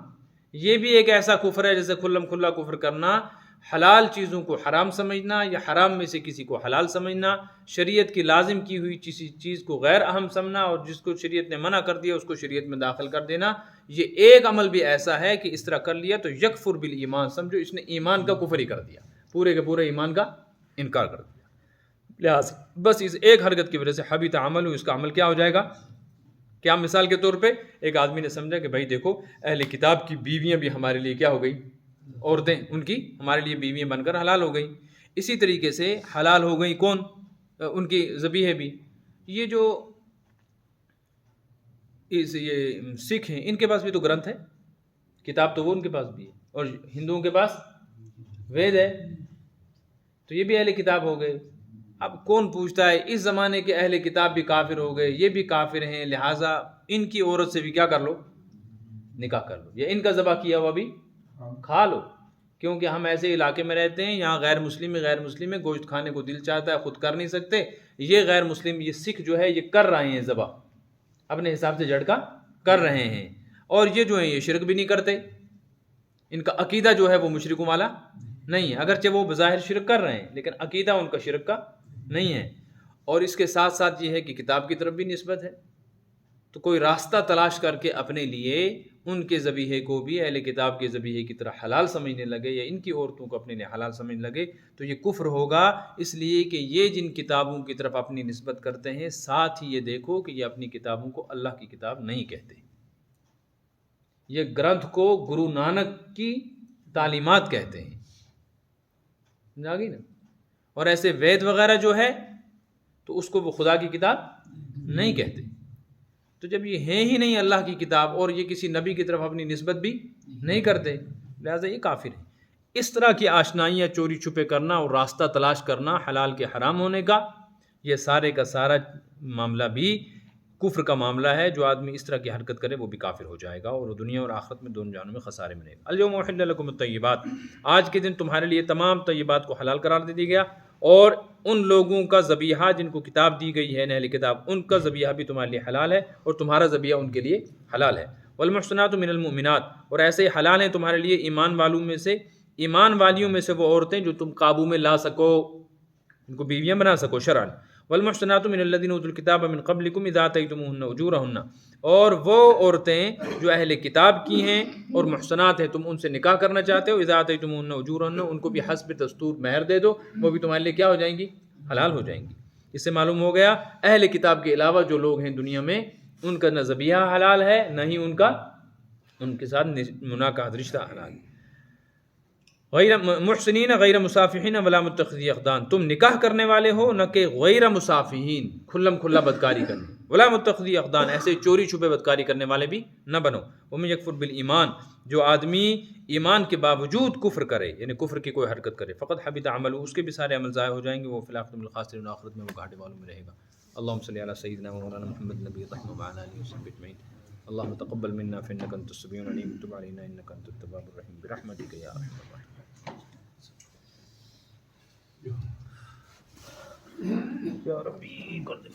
Speaker 1: یہ بھی ایک ایسا کفر ہے جیسے کھلم کھلا کفر کرنا، حلال چیزوں کو حرام سمجھنا یا حرام میں سے کسی کو حلال سمجھنا، شریعت کی لازم کی ہوئی کسی چیز کو غیر اہم سمجھنا اور جس کو شریعت نے منع کر دیا اس کو شریعت میں داخل کر دینا، یہ ایک عمل بھی ایسا ہے کہ اس طرح کر لیا تو یکفر بالایمان، سمجھو اس نے ایمان کا کفر ہی کر دیا، پورے کے پورے ایمان کا انکار کر دیا۔ لہٰذا بس اس ایک حرکت کی وجہ سے حبط عمل، اس کا عمل کیا ہو جائے گا؟ کیا مثال کے طور پہ ایک آدمی نے سمجھا کہ بھائی دیکھو اہل کتاب کی بیویاں بھی ہمارے لیے کیا ہو گئی، عورتیں ان کی ہمارے لیے بیویاں بن کر حلال ہو گئی، اسی طریقے سے حلال ہو گئی کون؟ ان کی ذبیحے بھی۔ یہ جو یہ سکھ ہیں ان کے پاس بھی تو گرنتھ ہے، کتاب تو وہ ان کے پاس بھی ہے، اور ہندوؤں کے پاس وید ہے، تو یہ بھی اہل کتاب ہو گئے۔ اب کون پوچھتا ہے اس زمانے کے اہل کتاب بھی کافر ہو گئے، یہ بھی کافر ہیں، لہٰذا ان کی عورت سے بھی کیا کر لو، نکاح کر لو، یا ان کا ذبح کیا ہوا بھی کھا لو، کیونکہ ہم ایسے علاقے میں رہتے ہیں یہاں غیر مسلم میں گوشت کھانے کو دل چاہتا ہے، خود کر نہیں سکتے، یہ غیر مسلم یہ سکھ جو ہے یہ کر رہے ہیں ذبح، اپنے حساب سے جھٹکا کر رہے ہیں، اور یہ جو ہیں یہ شرک بھی نہیں کرتے، ان کا عقیدہ جو ہے وہ مشرکوں والا نہیں ہے، اگرچہ وہ بظاہر شرک کر رہے ہیں لیکن عقیدہ ان کا شرک کا نہیں ہے، اور اس کے ساتھ ساتھ یہ ہے کہ کتاب کی طرف بھی نسبت ہے، تو کوئی راستہ تلاش کر کے اپنے لیے ان کے ذبیحے کو بھی اہل کتاب کے ذبیحے کی طرح حلال سمجھنے لگے یا ان کی عورتوں کو اپنے لیے حلال سمجھنے لگے تو یہ کفر ہوگا، اس لیے کہ یہ جن کتابوں کی طرف اپنی نسبت کرتے ہیں ساتھ ہی یہ دیکھو کہ یہ اپنی کتابوں کو اللہ کی کتاب نہیں کہتے، یہ گرنتھ کو گرو نانک کی تعلیمات کہتے ہیں، سمجھا گئی نا؟ اور ایسے وید وغیرہ جو ہے تو اس کو وہ خدا کی کتاب نہیں کہتے، تو جب یہ ہے ہی نہیں اللہ کی کتاب اور یہ کسی نبی کی طرف اپنی نسبت بھی نہیں کرتے، لہٰذا یہ کافر ہیں۔ اس طرح کی آشنائیاں چوری چھپے کرنا اور راستہ تلاش کرنا حلال کے حرام ہونے کا، یہ سارے کا سارا معاملہ بھی کفر کا معاملہ ہے، جو آدمی اس طرح کی حرکت کرے وہ بھی کافر ہو جائے گا اور دنیا اور آخرت میں دونوں جہانوں میں خسارے میں رہے گا۔ الیوم احل لکم الطیبات، آج کے دن تمہارے لیے تمام طیبات کو حلال قرار دے دیا گیا، اور ان لوگوں کا ذبیحہ جن کو کتاب دی گئی ہے اہل کتاب ان کا ذبیحہ بھی تمہارے لیے حلال ہے اور تمہارا ذبیحہ ان کے لیے حلال ہے۔ والمحصنات من المؤمنات، اور ایسے حلال ہیں تمہارے لیے ایمان والیوں میں سے وہ عورتیں جو تم قابو میں لا سکو، ان کو بیویاں بنا سکو شرعن. والمحصنات من الذین اوتوا الکتاب من قبلکم اذا آتیتموہن اجورہن، اور وہ عورتیں جو اہل کتاب کی ہیں اور محصنات ہیں تم ان سے نکاح کرنا چاہتے ہو، اذا آتیتموہن اجورہن، ان کو بھی حسب دستور مہر دے دو، وہ بھی تمہارے لیے کیا ہو جائیں گی؟ حلال ہو جائیں گی. اس سے معلوم ہو گیا اہل کتاب کے علاوہ جو لوگ ہیں دنیا میں ان کا نہ ذبیحہ حلال ہے نہ ہی ان کے ساتھ مناکحت رشتہ حلال ہے. غیر محسنین غیر مصافحین ولا متخذی اخدان، تم نکاح کرنے والے ہو نہ کہ غیر مصافحین کھلم کھلا بدکاری کرنے، ولا متخذی اخدان ایسے چوری چھپے بدکاری کرنے والے بھی نہ بنو. ومن یکفر بالایمان، جو آدمی ایمان کے باوجود کفر کرے یعنی کفر کی کوئی حرکت کرے، فقط حبط عملہ، اس کے بھی سارے عمل ضائع ہو جائیں گے، وہ فی الآخرۃ من الخاسرین، آخرت میں وہ گھاٹے والوں میں رہے گا. اللہم صلی علی سیدنا مولانا محمد نبی الرحمہ وعلی آلہ وصحبہ اجمعین. اللہم تقبل منا فإنک انت السمیع العلیم وتب علینا انک انت التواب الرحیم برحمتک یا ارحم الراحمین. یا ربی کر دے.